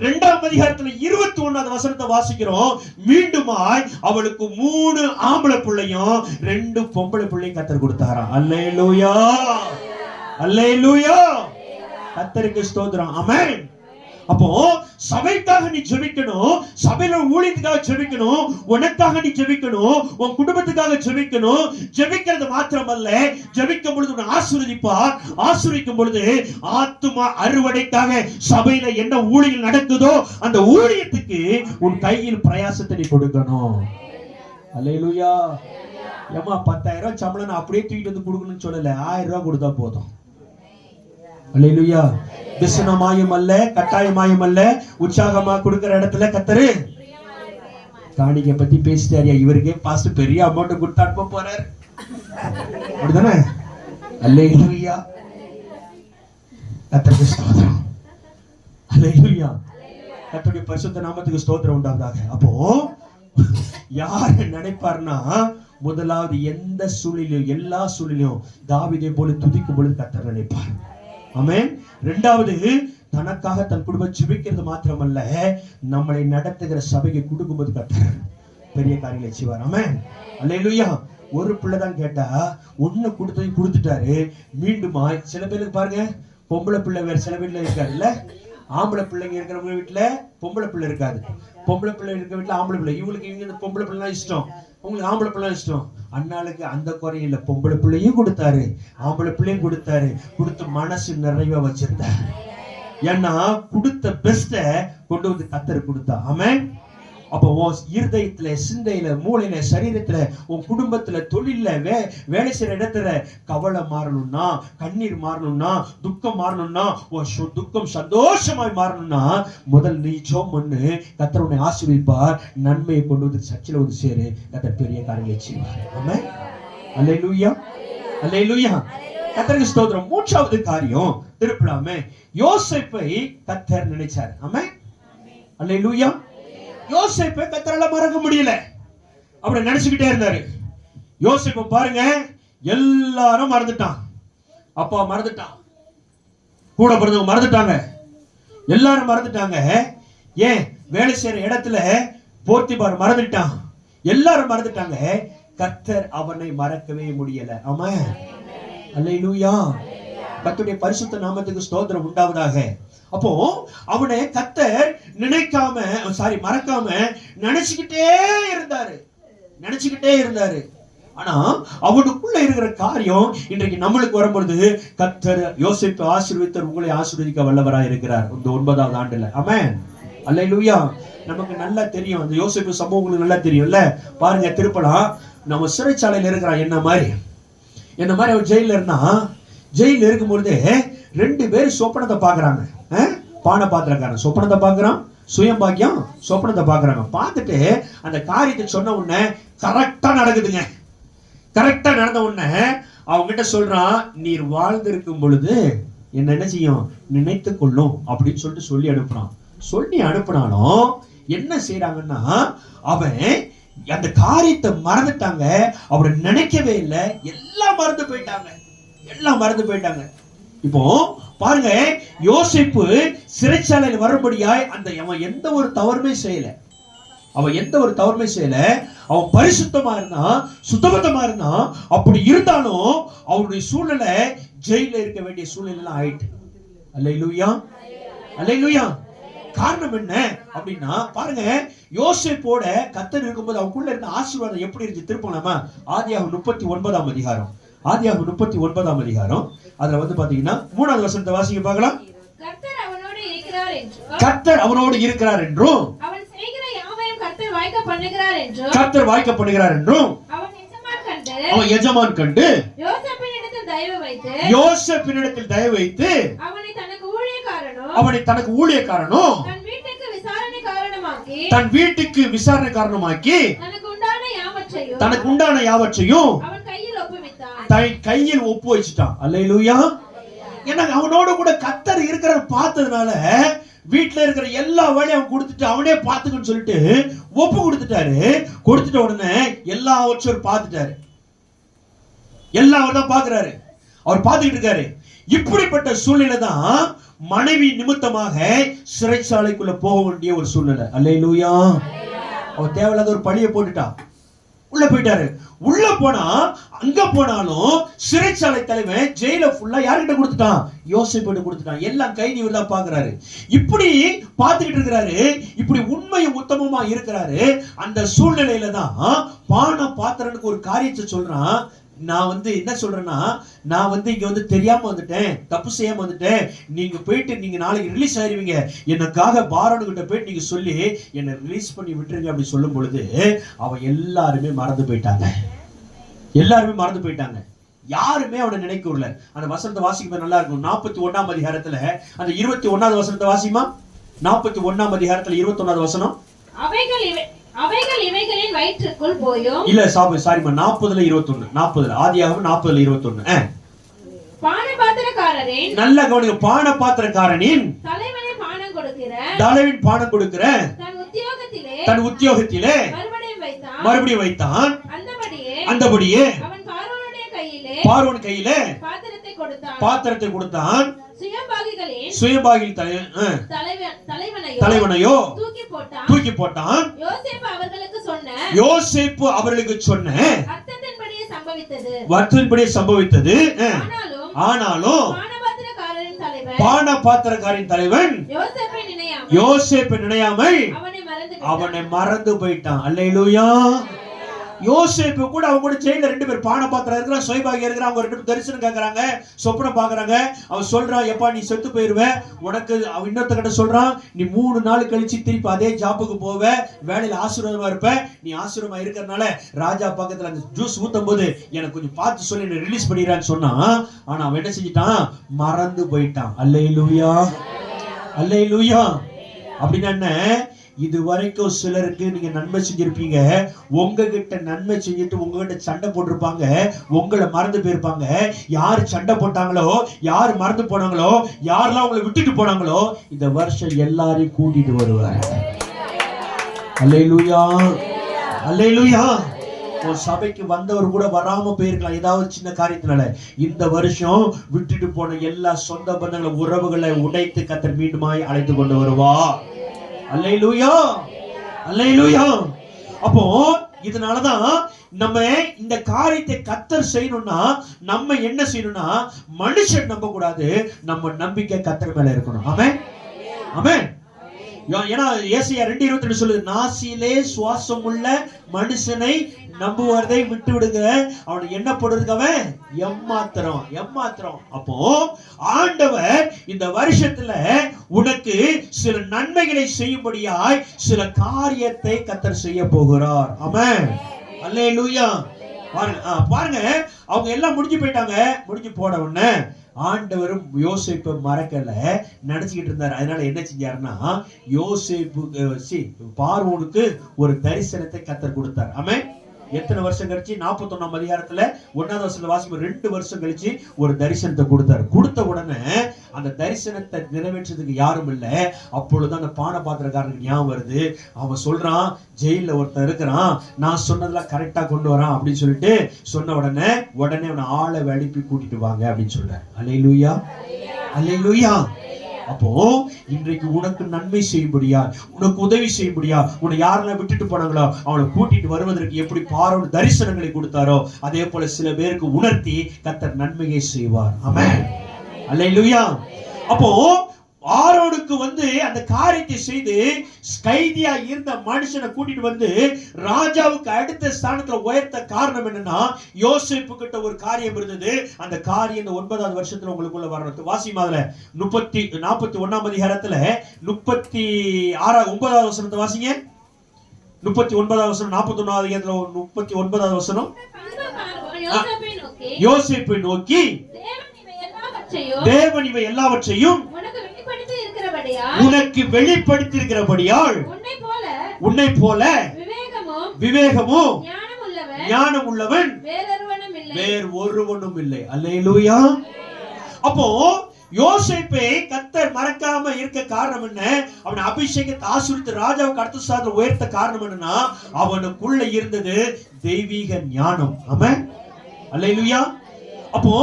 2ஆம் அதிகாரத்துல 21வது வசனத்தை வாசிக்கிறோம். மீண்டுமாய் அவளுக்கு 3 ஆம்பளை பிள்ளையும் 2 பொம்பளை பிள்ளையும் கர்த்தர் கொடுத்தாராம். அல்லேலூயா, அல்லேலூயா. கர்த்தருக்கு ஸ்தோத்திரம். ஆமென். அப்போ சபைக்காக நீ ஜெபிக்கணும், சபையில ஊழியத்துக்காக ஜெபிக்கணும், உனக்காக நீ ஜெபிக்கணும், உன் குடும்பத்துக்காக ஜெபிக்கணும். ஜெபிக்கிறது மாத்திரமல்ல, ஜெபிக்கும் பொழுது உன்னை ஆசீர்வதிப்பார். ஆசீர்வதிக்கும் பொழுது ஆத்துமா அறுவடைக்காக சபையில என்ன ஊழியம் நடக்குதோ அந்த ஊழியத்துக்கு உன் கையில் பிரயாசத்தை நீ கொடுக்கணும். அல்லேலூயா. ஏமா 10,000 சம்பளம் நான் அப்படியே தூக்கிட்டு வந்து கொடுக்கணும்னு சொல்லல, 1000 ரூபாய் கொடுத்தா போதும். அல்லேலூயா. விசனமாயும் அல்ல, கட்டாயமாயும் அல்ல, உற்சாகமா கொடுக்கிற இடத்துல கர்த்தர் காணிக்கை பத்தி பேசிட்டாரியா. இவருக்கே பாஸ்டர் பெரிய அமௌண்ட் கொடுத்து அனுப்ப போறாரு. அப்படிதானே? அல்லேலூயா. கர்த்தருக்கு ஸ்தோத்திரம். அல்லேலூயா. கர்த்தருடைய பரிசுத்த நாமத்துக்கு ஸ்தோத்திரம் உண்டாவதாக. அப்போ யார் நினைப்பார்னா, முதலாவது எந்த சூழ்நிலையும், எல்லா சூழ்நிலையும் தாவீதை போல துதிக்கும் பொழுது கர்த்தர் நினைப்பார். ஆமென். 2வது, தனக்காக தன் குடும்பம் ஜெபிக்கிறது மாத்திரமல்ல, நம்மளை நடத்துகிற சபைக்கு கொடுக்கும்போது கர்த்தர் பெரிய காரியங்களை செய்வார். ஆமென், அல்லேலூயா. ஒரு பிள்ளை தான் கேட்டா, ஒண்ணு கொடுத்துட்டாரு. மீண்டுமா சில பேருக்கு பாருங்க, பொம்பளை பிள்ளை வேற சில வீட்டுல இருக்காது இல்ல, ஆம்பளை பிள்ளைங்க இருக்கிறவங்க வீட்டுல பொம்பளை பிள்ளை இருக்காது, பொம்பளை பிள்ளை இருக்கிற வீட்டுல ஆம்பளை பிள்ளை. இவங்களுக்கு இவங்க பொம்பளை பிள்ளை இஷ்டம், உங்களுக்கு ஆம்பளை பிள்ளை இஷ்டம். அண்ணாளுக்கு அந்த குறையில பொம்பளை பிள்ளையும் கொடுத்தாரு, ஆம்பளை பிள்ளையும் கொடுத்தாரு. கொடுத்து மனசு நிறைவா வச்சிருந்தாரு. ஏன்னா கொடுத்த பெஸ்ட கொண்டு வந்து கர்த்தர் கொடுத்தா. ஆமென். அப்போ உன் இருதயத்துல, சிந்தையில, மூளையில, சரீரத்துல, உன் குடும்பத்துல, தொழில, வேலை செய்யற இடத்துல கவலை மாறணும்னா, கண்ணீர் மாறணும்னா, துக்கம் மாறணும்னா, துக்கம் சந்தோஷமாய் மாறணும்னா முதல் நீ ஜெபம் பண்ணு. கர்த்தர் உன்னை ஆசீர்வதிப்பார். நன்மையை கொண்டு வந்து சர்ச்சில் வந்து சேரு. கர்த்தர் பெரிய காரியங்களை செய்வார். ஆமென், அல்லேலூயா, அல்லேலூயா. கர்த்தருக்கு ஸ்தோத்திரம். 3வது காரியம் திருப்பலாமே, யோசேப்பை கர்த்தர் நினைச்சார். ஆமென், அல்லேலூயா. யோசேப்பை கர்த்தரால மறக்க முடியல, அப்படி நினைச்சுக்கிட்டே இருந்தாரு. யோசேப்பை பாருங்க, எல்லாரும் மறந்துட்டான். அப்பா மறந்துட்டான், கூட பிறந்தவங்க மறந்துட்டாங்க, எல்லாரும் மறந்துட்டாங்க. ஏன்? வேலை செய்யற இடத்துல போத்திபார் மறந்துட்டான், எல்லாரும் மறந்துட்டாங்க. கர்த்தர் அவனை மறக்கவே முடியல. ஆமென், அல்லேலூயா. கர்த்தருடைய பரிசுத்த நாமத்துக்கு ஸ்தோத்திரம் உண்டாவதாக. அப்போ அவனை கர்த்தர் மறக்காம நினைச்சுக்கிட்டே இருந்தாரு. ஆனா அவனுக்குள்ள இருக்கிற காரியம் இன்றைக்கு நம்மளுக்கு வரும்பொழுது கர்த்தர் யோசேப்பை ஆசீர்வதித்தார், உங்களை ஆசீர்வதிக்க வல்லவராய் இருக்கிறார் இந்த 9வது ஆண்டுல. ஆமென், அல்லேலூயா. நமக்கு நல்லா தெரியும், அந்த யோசேப்பு சம்பவம் உங்களுக்கு நல்லா தெரியும்ல. பாருங்க, திருப்பலாம் நம்ம சிறைச்சாலையில இருக்கிறான். என்ன மாதிரி அவன் ஜெயில இருந்தா, ஜெயில இருக்கும் பொழுது 2 பேர் சொப்பனத்தை பாக்குறாங்க. பானை பாத்திரக்காரன் சொப்பனத்தை பாக்குறான், சுயம் பாக்கியம் சொப்பனத்தை பாக்குறாங்க. பார்த்துட்டு அந்த காரியத்தை சொன்ன உடனே கரெக்டா நடக்குதுங்க. கரெக்டா நடந்த உடனே அவங்க கிட்ட சொல்றான், நீர் வாழ்ந்திருக்கும் பொழுது என்ன செய்யும், நினைத்து கொள்ளும் அப்படின்னு சொல்லி அனுப்புறான். சொல்லி அனுப்பினாலும் என்ன செய்யறாங்கன்னா அவன் அந்த காரியத்தை மறந்துட்டாங்க. அவரை நினைக்கவே இல்லை. எல்லாம் மறந்து போயிட்டாங்க. இப்போ பாருங்க, யோசேப்பு சிறைச்சாலையில் வரும்படியாய் அவன் எந்த ஒரு தவறுமே செய்யல. அவன் பரிசுத்தமா இருந்தான், சுத்தபத்தமா இருந்தான். அப்படி இருந்தாலும் அவனுடைய சூழ்நிலை ஜெயில இருக்க வேண்டிய சூழ்நிலை ஆயிட்டு. அல்லேலூயா. காரணம் என்ன அப்படின்னா பாருங்க, யோசேப்போட கர்த்தர் இருக்கும்போது அவனுக்குள்ள இருந்த ஆசீர்வாதம் எப்படி இருந்துச்சு? திருப்பலாமா? ஆதியாகமம் 39ஆம் அதிகாரம். ஆதியாகமம் 39ஆம் அதிகாரம். அதுல பாத்தீங்கன்னா 3வது வசனத்தை வாசிக்க பார்க்கலாம். கர்த்தர் அவனோடு இருக்கிறார் என்றும், கர்த்தர் அவனோடு இருக்கிறார் என்றும், அவன் செய்கிற யாவையும் கர்த்தர் வாய்க்க பண்ணுகிறார் என்றும், கர்த்தர் வாய்க்க பண்ணுகிறார் என்றும், அவன் எஜமான் கண்டு யோசேப்பினிடத்தில் தயவு வைத்து அவனை தனக்கு ஊழியக்காரனும் தன் வீட்டுக்கு விசாரணை காரணமாக்கி தனக்கு உண்டான யாவற்றையும் தன் கையில் ஒப்பு வச்சுட்டான். அல்லேலூயா. ஏன்னா அவனோட கூட கர்த்தர் இருக்கிற பார்த்ததுனால வீட்டுல இருக்கிற எல்லா வேலையும் அவன் கொடுத்துட்டு அவனே பார்த்துக்கன்னு சொல்லிட்டு ஒப்பு கொடுத்துட்ட உடனே எல்லாவற்றையும் பார்த்துட்டாரு. எல்லாம் அவர் தான் பாக்குறாரு, அவர் பார்த்துக்கிட்டு இருக்காரு. இப்படிப்பட்ட சூழ்நிலை தான் மனைவி நிமித்தமாக சிறைச்சாலைக்குள்ள போக வேண்டிய ஒரு சூழ்நிலை. அல்லேலூயா. அவர் தேவையில்லாத ஒரு பழியை போட்டுட்டான், உள்ள போயிட்டாரு. உள்ள போனா அங்க போனாலும் சிறைச்சாலை தலைவன் ஜெயில ஃபுல்லா யார்கிட்ட கொடுத்துட்டான்? யோசேப்பிட்ட கொடுத்துட்டான். எல்லாம் கை இவர் தான் பாக்குறாரு. இப்படி பார்த்துக்கிட்டு இருக்கிறாரு. இப்படி உண்மையும் உத்தமமா இருக்கிறாரு. அந்த சூழ்நிலையில தான் பான பாத்திரனுக்கு ஒரு காரியத்தை சொல்றான். நான் என்ன சொல்றேன்னா, நான் இங்க தெரியாம வந்துட்டேன், தப்பு செய்யாம வந்துட்டேன். நீங்க போயிட்டு நீங்க நாளைக்கு ரிலீஸ் ஆயிருவீங்க, எனக்காக பாரோனுகிட்ட போயிட்டு நீங்க சொல்லி என்னை ரிலீஸ் பண்ணி விட்டுருங்க அப்படி சொல்லும் பொழுது அவன் எல்லாருமே மறந்து போயிட்டாங்க. யாருமே அவனை நினைக்கல. அந்த வசனத்தை வாசிக்க நல்லா இருக்கும். 41ஆம் அதிகாரத்துல அந்த 21வது வசனத்தை வாசிமா. 41ஆம் அதிகாரத்துல 21வது வசனம். அவைகள் இவைகளின் வயிற்றுக்குள் போயும். இல்ல சாரிமா, 40ல 21. 40ல ஆதியாகமம் 40ல 21. பானபாத்திரக்காரரின் நல்ல கவனிங்க. பானபாத்திரக்காரனின் தலைவனின் பானம் கொடுக்கிற தன் உத்தியோகத்திலே மறுபடியும் வைத்தான். அந்தபடியே அவன் பார்வோன் கையிலே பாத்திரத்தை கொடுத்தான். சுயபாகில் தலைவனையோ தூக்கி போட்டான். யோசேப்பு அவர்களுக்கு சொன்ன அர்த்தத்தின்படியே சம்பவித்தது. ஆனாலும் பானபாத்திரக்காரின் தலைவன் யோசேப்பை நினையாமல் அவனை மறந்து போயிட்டான். அல்லேலூயா. யோசேப்பு கூட அவங்க கூட ஜெயில 2 பேர் பானபாத்திரம் இருக்கிறான், சுயபாகி இருக்கிறான். அவங்க 2 பேரும் தரிசனம் கேட்கறாங்க, சொப்பனம் பாக்குறாங்க. அவன் சொல்றான், எப்பா நீ செத்து போயிருவ, உனக்கு அவன் இன்னொருத்தகிட்ட சொல்றான், நீ 3 நாள் கழிச்சு திருப்பி அதே ஜாப்புக்கு போவ, வேலையில ஆசீர்வாதமா இருப்ப. நீ ஆசீர்வாதமா இருக்கிறதுனால ராஜா பக்கத்துல அந்த ஜூஸ் ஊத்தும் போது எனக்கு கொஞ்சம் பார்த்து சொல்லி என்ன ரிலீஸ் பண்ணிடுறான்னு சொன்னா. ஆனா அவன் என்ன செஞ்சிட்டான்? மறந்து போயிட்டான். அல்லேலூயா. அப்படின்னா என்ன? இது வரைக்கும் சிலருக்கு நீங்க நன்மை செஞ்சிருப்பீங்க, உங்ககிட்ட நன்மை செஞ்சுட்டு உங்ககிட்ட சண்டை போட்டிருப்பாங்க, உங்களை மறந்து போயிருப்பாங்க. யார் சண்டை போட்டாங்களோ, யார் மறந்து போனாங்களோ, யாரெல்லாம் உங்களை விட்டுட்டு போனாங்களோ, இந்த வருஷம் எல்லாரையும் கூட்டிட்டு வருவார். அல்லேலூயா. ஒரு சபைக்கு வந்தவர் கூட வராம போயிருக்கலாம் ஏதாவது சின்ன காரியத்தினால. இந்த வருஷம் விட்டுட்டு போன எல்லா சொந்த பந்தங்களை, உறவுகளை உடைத்து கர்த்தர் மீண்டுமாய் அழைத்து கொண்டு வருவா. அல்லேலூயா. அப்போ இதனாலதான் நம்ம இந்த காரியத்தை கர்த்தர் செய்யணும்னா நம்ம என்ன செய்யணும்னா, மனுஷன் நம்ப கூடாது, நம்ம நம்பிக்கை கர்த்தர் மேல இருக்கணும். ஆமென். ஏன்னா ஏசாயா 2:22 சொல்லுது, நாசியிலே சுவாசம் உள்ள மனுஷனை நம்புவதை விட்டு விடுங்க, அவனை என்ன போடுறதுக்கு அவன் ஏமாத்திரம். அப்போ ஆண்டவர் இந்த வருஷத்துல உனக்கு சில நன்மைகளை செய்யும்படியாய் சில காரியத்தை கர்த்தர் செய்ய போகிறார். ஆமென். அல்லேலூயா. பாருங்க அவங்க எல்லாம் முடிஞ்சு போயிட்டாங்க. முடிஞ்சு போன உடனே ஆண்டவரும் யோசேப்பை மறக்கல, நினைச்சுக்கிட்டு இருந்தாரு. அதனால என்ன செஞ்சாருன்னா, யோசேப்பு பார்வோனுக்கு ஒரு தரிசனத்தை கர்த்தர் கொடுத்தார். ஆமென். எத்தனை வருஷம் கழிச்சு 41ஆம் அதிகாரத்துல 1வது வசனத்துல வாசிக்கும் 2 வருஷம் கழிச்சு ஒரு தரிசனத்தை கொடுத்தாரு. கொடுத்த உடனே அந்த தரிசனத்தை நிறைவேற்றதுக்கு யாரும் இல்லை. அப்பொழுது அந்த பானை பாத்திரக்காரனுக்கு ஞாபகம் வருது. அவன் சொல்றான், ஜெயில ஒருத்தன் இருக்கிறான், நான் சொன்னதெல்லாம் கரெக்டா கொண்டு வரான் அப்படின்னு சொல்லிட்டு சொன்ன உடனே அவனை ஆளை எழுப்பி கூட்டிட்டு வாங்க அப்படின்னு சொல்றாரு. அல்லேலூயா, அல்லேலூயா. அப்போ இன்றைக்கு உனக்கு நன்மை செய்யும்படியா, உனக்கு உதவி செய்யும்படியா, உன்னை யாரெல்லாம் விட்டுட்டு போனாங்களோ அவனை கூட்டிட்டு வருவதற்கு எப்படி பார்வோன் தரிசனங்களை கொடுத்தாரோ அதே போல சில பேருக்கு உணர்த்தி கர்த்தர் நன்மையை செய்வார். ஆமென், அல்லேலூயா. அப்போ ஆரோனுக்கு அந்த காரியத்தை செய்து கைதியா இருந்த மனுஷனை கூட்டிட்டு வந்து ராஜாவுக்கு அடுத்த ஸ்தானத்துல உயர்த்த காரணம் என்னன்னா, யோசேப்பு கிட்ட ஒரு காரியம் இருந்தது. அந்த காரியம் இந்த 9வது வருஷத்துல உங்களுக்குள்ள வரணும். வாசிமாதுல 41ஆம் அதிகாரத்துல 9வது வசனத்தை வாசிங்க. 39வது வசனம், 41வது அதிகாரத்துல 39வது வசனம். யோசேப்பை நோக்கி, தேவன் இவை எல்லாவற்றையும் உனக்கு வெளிப்படுத்தி இருக்கிறபடியால் உன்னை போல விவேகமும் ஞானம் உள்ளவன் வேறு ஒருவனும் இல்லை. அல்லேலூயா. அப்போ யோசேப்பை கர்த்தர் மறக்காம இருக்க காரணம் என்ன? அவன் அபிஷேகத்தை ஆசீர்வதித்து ராஜாவுக்கு அடுத்த ஸ்தானத்துல உயர்த்த காரணம் என்னன்னா, அவனுக்குள்ள இருந்தது தெய்வீக ஞானம். ஆமென், அல்லேலூயா. அப்போ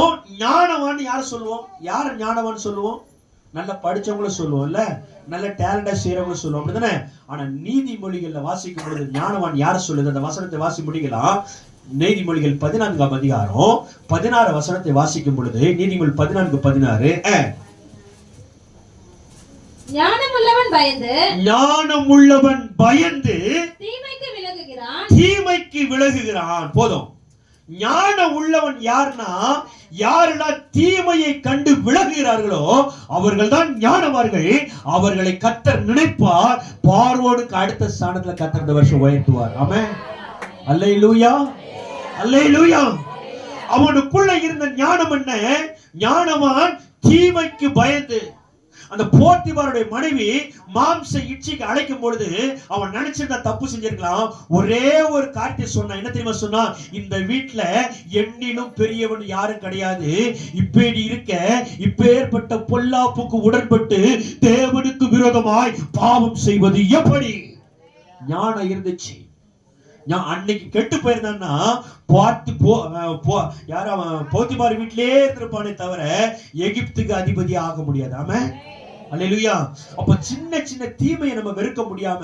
ஞானவான் யார சொல்லுவோம்? யார ஞானவான் சொல்லுவோம்? நல்ல படிச்சவங்கள சொல்லுவோம்ல, நல்ல டேலண்டா செய்யறவங்க சொல்லுவோம், அப்படிதானே? ஆனா நீதிமொழிகள்ல வாசிக்கும் பொழுது ஞானவான் யார சொல்லுது? அந்த வசனத்தை வாசி முடிக்கலாம். நீதிமொழிகள் 14ஆம் அதிகாரம் 16 வசனத்தை வாசிக்கும் பொழுது, நீதிமொழி 14:16, ஞானமுள்ளவன் பயந்து தீமைக்கு விலகுகிறான். போதும். ஞானம் உள்ளவன் யாருன்னா, யாரெல்லாம் தீமையை கண்டு விலகுகிறார்களோ அவர்கள் தான் ஞானவார்கள். அவர்களை கர்த்தர் நினைப்பார். பார்வோனுக்கு அடுத்த ஸ்தானத்துல கர்த்தர் இந்த வருஷம் உயர்த்துவார். ஆமென், அல்லேலூயா, அல்லேலூயா. அவனுக்குள்ள இருந்த ஞானம் என்ன? ஞானவான் தீமைக்கு பயந்து. அந்த போத்திபாருடைய மனைவி மாம்ச இச்சைக்கு அழைக்கும் பொழுது அவன் நினைச்சிருந்தா தப்பு செஞ்சிருக்கலாம். ஒரே ஒரு காரியத்தை சொன்னான். என்ன தெரியுமா சொன்னா? இந்த வீட்டுல என்னிலும் பெரியவன் யாரும் கிடையாது. இப்படி இருக்க இப்பேற்பட்ட பொல்லாப்புக்கு உடன்பட்டு தேவனுக்கு விரோதமாய் பாவம் செய்வது எப்படி? ஞானம் இருந்துச்சு. அன்னைக்கு கெட்டு போயிருந்தான்னா போத்திபார் வீட்டிலே இருந்திருப்பானே தவிர எகிப்துக்கு அதிபதி ஆக முடியாது. ஆமென், அல்லேலூயா. அப்ப சின்ன சின்ன தீமையை நம்ம வெறுக்க முடியாம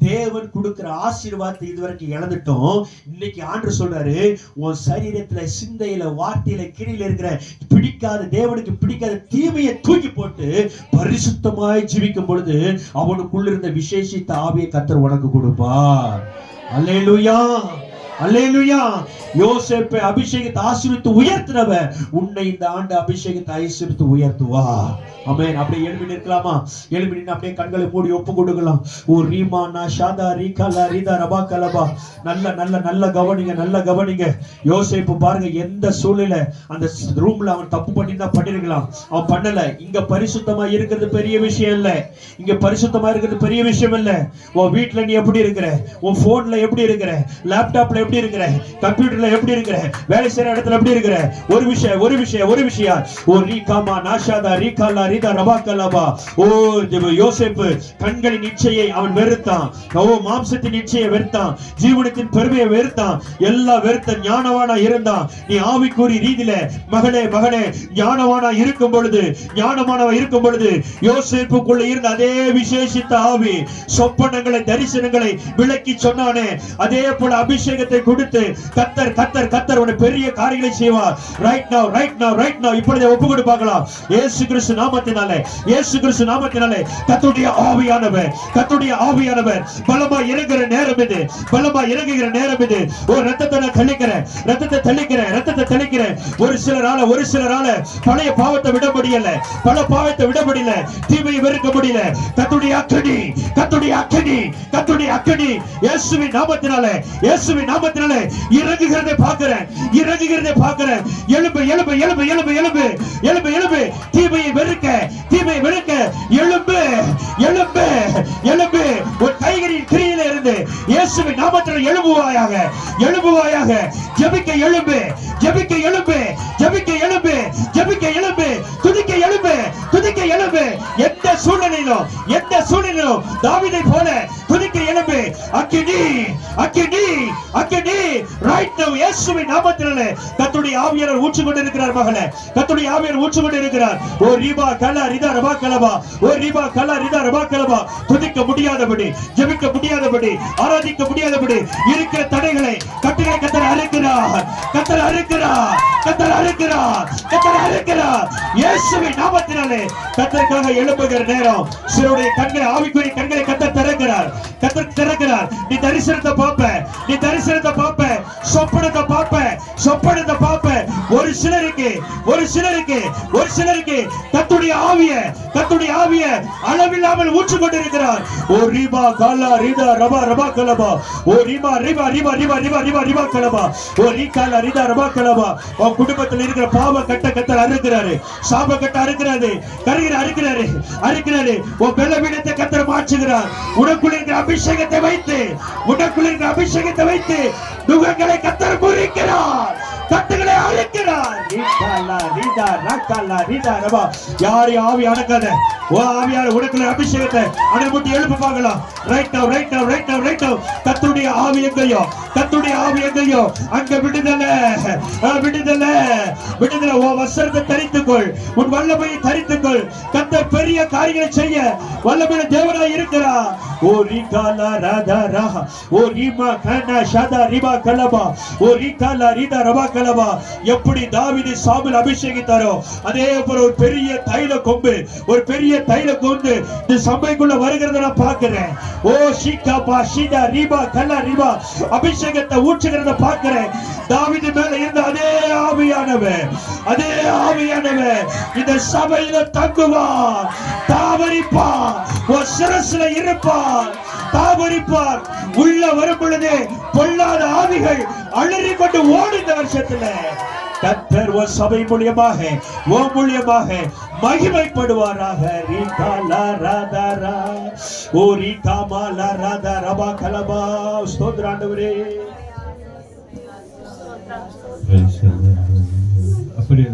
தேவன் கொடுக்கிற ஆசீர்வாதத்தை இதுவரைக்கும் இழந்துட்டோம். இன்னைக்கு ஆண்டவர் சொல்றாரு, உன் சரீரத்துல, சிந்தையில, வார்த்தையில, கிரியில இருக்கிற பிடிக்காத, தேவனுக்கு பிடிக்காத தீமையை தூக்கி போட்டு பரிசுத்தமாய் ஜீவிக்கும் பொழுது அவனுக்குள்ள இருந்த விசேஷித்த ஆவியை கர்த்தர் உனக்கு கொடுப்பார். அல்லேலூயா, அல்லேலூயா. யோசேப்பை அபிஷேகத்தை ஆசீர்வதித்து உயர்த்தினவர் உன்னை இந்த ஆண்டு அபிஷேகத்தை ஆசீர்வதித்து உயர்த்துவா. ஆமென். அப்படியே எழுப்பி நிற்கலாமா? எழுப்பி நின்று அப்படியே கண்களை மூடி ஒப்பு கொடுக்கலாம். ஓ ரீமா நா ஷாதா ரீகலா ரீதா ரபா கலபா. நல்ல நல்ல நல்ல கவனிங்க, நல்ல கவனிங்க. யோசேப்பு பாருங்க, எந்த சூழ்நிலை அந்த ரூம்ல அவன் தப்பு பண்ணிருந்தா பண்ணிருக்கலாம், அவன் பண்ணல. இங்க பரிசுத்தமா இருக்கிறது பெரிய விஷயம் இல்ல. இங்க பரிசுத்தமா இருக்கிறது பெரிய விஷயம் இல்ல. உன் வீட்டுல நீ எப்படி இருக்கிற, உன் போன்ல எப்படி இருக்கிற, லேப்டாப்ல எப்படி இருக்கிற, கம்ப்யூட்டர்ல எப்படி இருக்கிற, வேலை செய்யற இடத்துல எப்படி இருக்கிற, ஒரு விஷயம் ஒரு விஷயம் ஒரு விஷயம். ஓ ரீகாமா நாஷாதா ரீகாலா ரீதா ரபா கலபா. ஓ யோசேப்பு கண்களின் இச்சையை அவன் வெறுத்தான். ஓ மாம்சத்தின் இச்சையை வெறுத்தான், ஜீவனத்தின் பெருமையை வெறுத்தான், எல்லாம் வெறுத்த ஞானவானா இருந்தான். நீ ஆவிக்குரிய ரீதியில மகனே மகனே ஞானவானா இருக்கும் பொழுது, ஞானமானவா இருக்கும் பொழுது யோசேப்புக்குள்ள இருந்த அதே விசேஷித்த ஆவி சொப்பனங்களை, தரிசனங்களை விளக்கி சொன்னானே, அதே போல அபிஷேகத்தை கொடுத்து கர்த்தர் கர்த்தர் கர்த்தர் உன்னை பெரிய காரியங்களை செய்வார். Right now right now right now. இப்பொழுதே ஒப்பு கொடு பார்க்கலாம். இயேசு கிறிஸ்து நாமத்தினாலே, இயேசு கிறிஸ்து நாமத்தினாலே கர்த்தருடைய ஆவியானவர், கர்த்தருடைய ஆவியானவர் பலமா இறங்குற நேரம் இது, பலமா இறங்குகிற நேரம் இது. ஒரு ரத்தத்தை தெளிக்கிறேன், ரத்தத்தை தெளிக்கிறேன், ரத்தத்தை தெளிக்கிறேன். ஒரு சிலரால பழைய பாவத்தை விட முடியல, பல பாவத்தை விட முடியல, தீமையை வெறுக்க முடியல. கர்த்தருடைய அக்கினி, கர்த்தருடைய அக்கினி, கர்த்தருடைய அக்கினி இயேசுவின் நாமத்தினாலே, இயேசுவின் நாமத்தினாலே நாமத்தினாலே இறங்குகிறதை பார்க்கிறேன், இறங்குகிறதை பார்க்கிறேன். எழும்பு எழும்பு எழும்பு எழும்பு எழும்பு எழும்பு எழும்பு, தீமையை வெறுக்க, தீமையை வெறுக்க எழும்பு எழும்பு எழும்பு. ஒரு கைகளின் கிரியில இருந்து இயேசுவின் நாமத்தில் எழும்புவாயாக, எழும்புவாயாக. ஜெபிக்க எழும்பு, ஜெபிக்க எழும்பு, ஜெபிக்க எழும்பு, ஜெபிக்க எழும்பு, துதிக்க எழும்பு, துதிக்க எழும்பு. எந்த சூழ்நிலையிலும், எந்த சூழ்நிலையிலும் தாவீதை போல துதிக்க எழும்பு. அக்கினி அக்கினி அக்கினி ரைட் நவ இயேசுவின் நாமத்தினாலே கர்த்தருடைய ஆவியானவர் ஊற்றிக் கொண்டிருக்கிறார் மகளே, கர்த்தருடைய ஆவியானவர் ஊற்றிக் கொண்டிருக்கிறார். ஓ ரிபா கலா ரிதா ரபா கலபா, ஓ ரிபா கலா ரிதா ரபா கலபா. துதிக்க முடியாதபடி, ஜெபிக்க முடியாதபடி, ஆராதிக்க முடியாதபடி இருக்கிற தடைகளை கட்டுகளை கர்த்தர் அறுக்கிறார், கர்த்தர் அறுக்கிறார், கர்த்தர் அறுக்கிறார், கர்த்தர் அறுக்கிறார். இயேசுவின் நாமத்தினாலே கர்த்தருக்காக எழும்புகிற நேரம் சிலருடைய கண்களை, ஆவிக்குரிய கண்களை கர்த்தர் திறக்கிறார், கர்த்தர் திறக்கிறார். நீ தரிசனத்தை பார்ப்ப, நீ தரிசனத்தை பார்ப்ப, சொப்பனத்தை பார்ப்ப, சொப்பனத்தை பார்ப்ப. ஒரு சிலருக்கு, ஒரு சிலருக்கு, ஒரு சிலருக்கு கர்த்தருடைய ஆவிய, கர்த்தருடைய ஆவிய அளவில்லாமல் ஊற்றிக் கொண்டிருக்கிறார். ஓ ரிபா காலா ரிதா ரபா ரபா கலபா, ஓ ரிபா ரிபா ரிபா ரிபா ரிபா ரிபா ரிபா கலபா, ஓ ரிகாலா ரிதா ரபா கலபா. உன் குடும்பத்தில் இருக்கிற பாவ கட்ட கர்த்தர் அறுக்கிறாரு, சாப கட்ட அறுக்கிறாரு, கருகிற அறுக்கிறாரு, அறுக்கிறாரு. உன் பலவீனத்தை கர்த்தர் மாற்றுகிறார். உனக்குள்ள இருக்கிற அபிஷேகத்தை வைத்து, உனக்குள்ள இருக்கிற அபிஷேகத்தை வைத்து நுகங்களை கர்த்தர் முறிக்கிறார், கட்டுகளை அழிக்கிறார். யாரை ஆவி அடக்காத, ஓ ஆவியார் உனக்குள்ள அபிஷேகத்தை அடைமுட்டி எழுப்பு பார்க்கலாம். Right now, right now, right now, right now. கர்த்தருடைய ஆவி எங்கேயோ, கர்த்தருடைய ஆவி எங்கேயோ அங்க விடுதலை, விடுதலை, விடுதலை. ஓ வஸ்திரத்தை தரித்துக்கொள், உன் வல்லமையை தரித்துக்கொள். கர்த்தர் பெரிய காரியங்களை செய்ய வல்லமையுள்ள தேவனாய் இருக்கிறார். ஓ ரிகாலா ராதா ரா, ஓ ரிமா கனா ஷதா ரிபா கலபா, ஓ ரிகாலா ரிதா ரபா கலபா. எப்படி தாவீதை சாமுவேல் அபிஷேகித்தாரோ அதே போல ஒரு பெரிய தைல கொம்பு, ஒரு பெரிய தைல கொம்பு இந்த சபைக்குள்ள வருகிறத நான் பார்க்கிறேன். ஓ ஷிகா பா ஷிதா ரிபா கலா ரிபா அபிஷேகத்தை ஊற்றுகிறத பார்க்கிறேன். தாவீது மேல இருந்த அதே ஆவியானவர், அதே ஆவியானவர் இந்த சபையில தங்குவார், தாவரிப்பார், ஒரு சிரசுல இருப்பார், தாவரிப்பார். உள்ள வரும் பொழுது பொல்லாத ஆவிகள் அலறி கொண்டு ஓடி இந்த வருஷத்துல கர்த்தர் ஒரு சபை மூலியமாக, ஓ மூலியமாக மகிமைப்படுவாராக. ரீகாலா ராதா ரா, ஓ ரீகாமாலா ராதா ரபா கலபா. ஸ்தோத்திரம் ஆண்டவரே. அப்படியே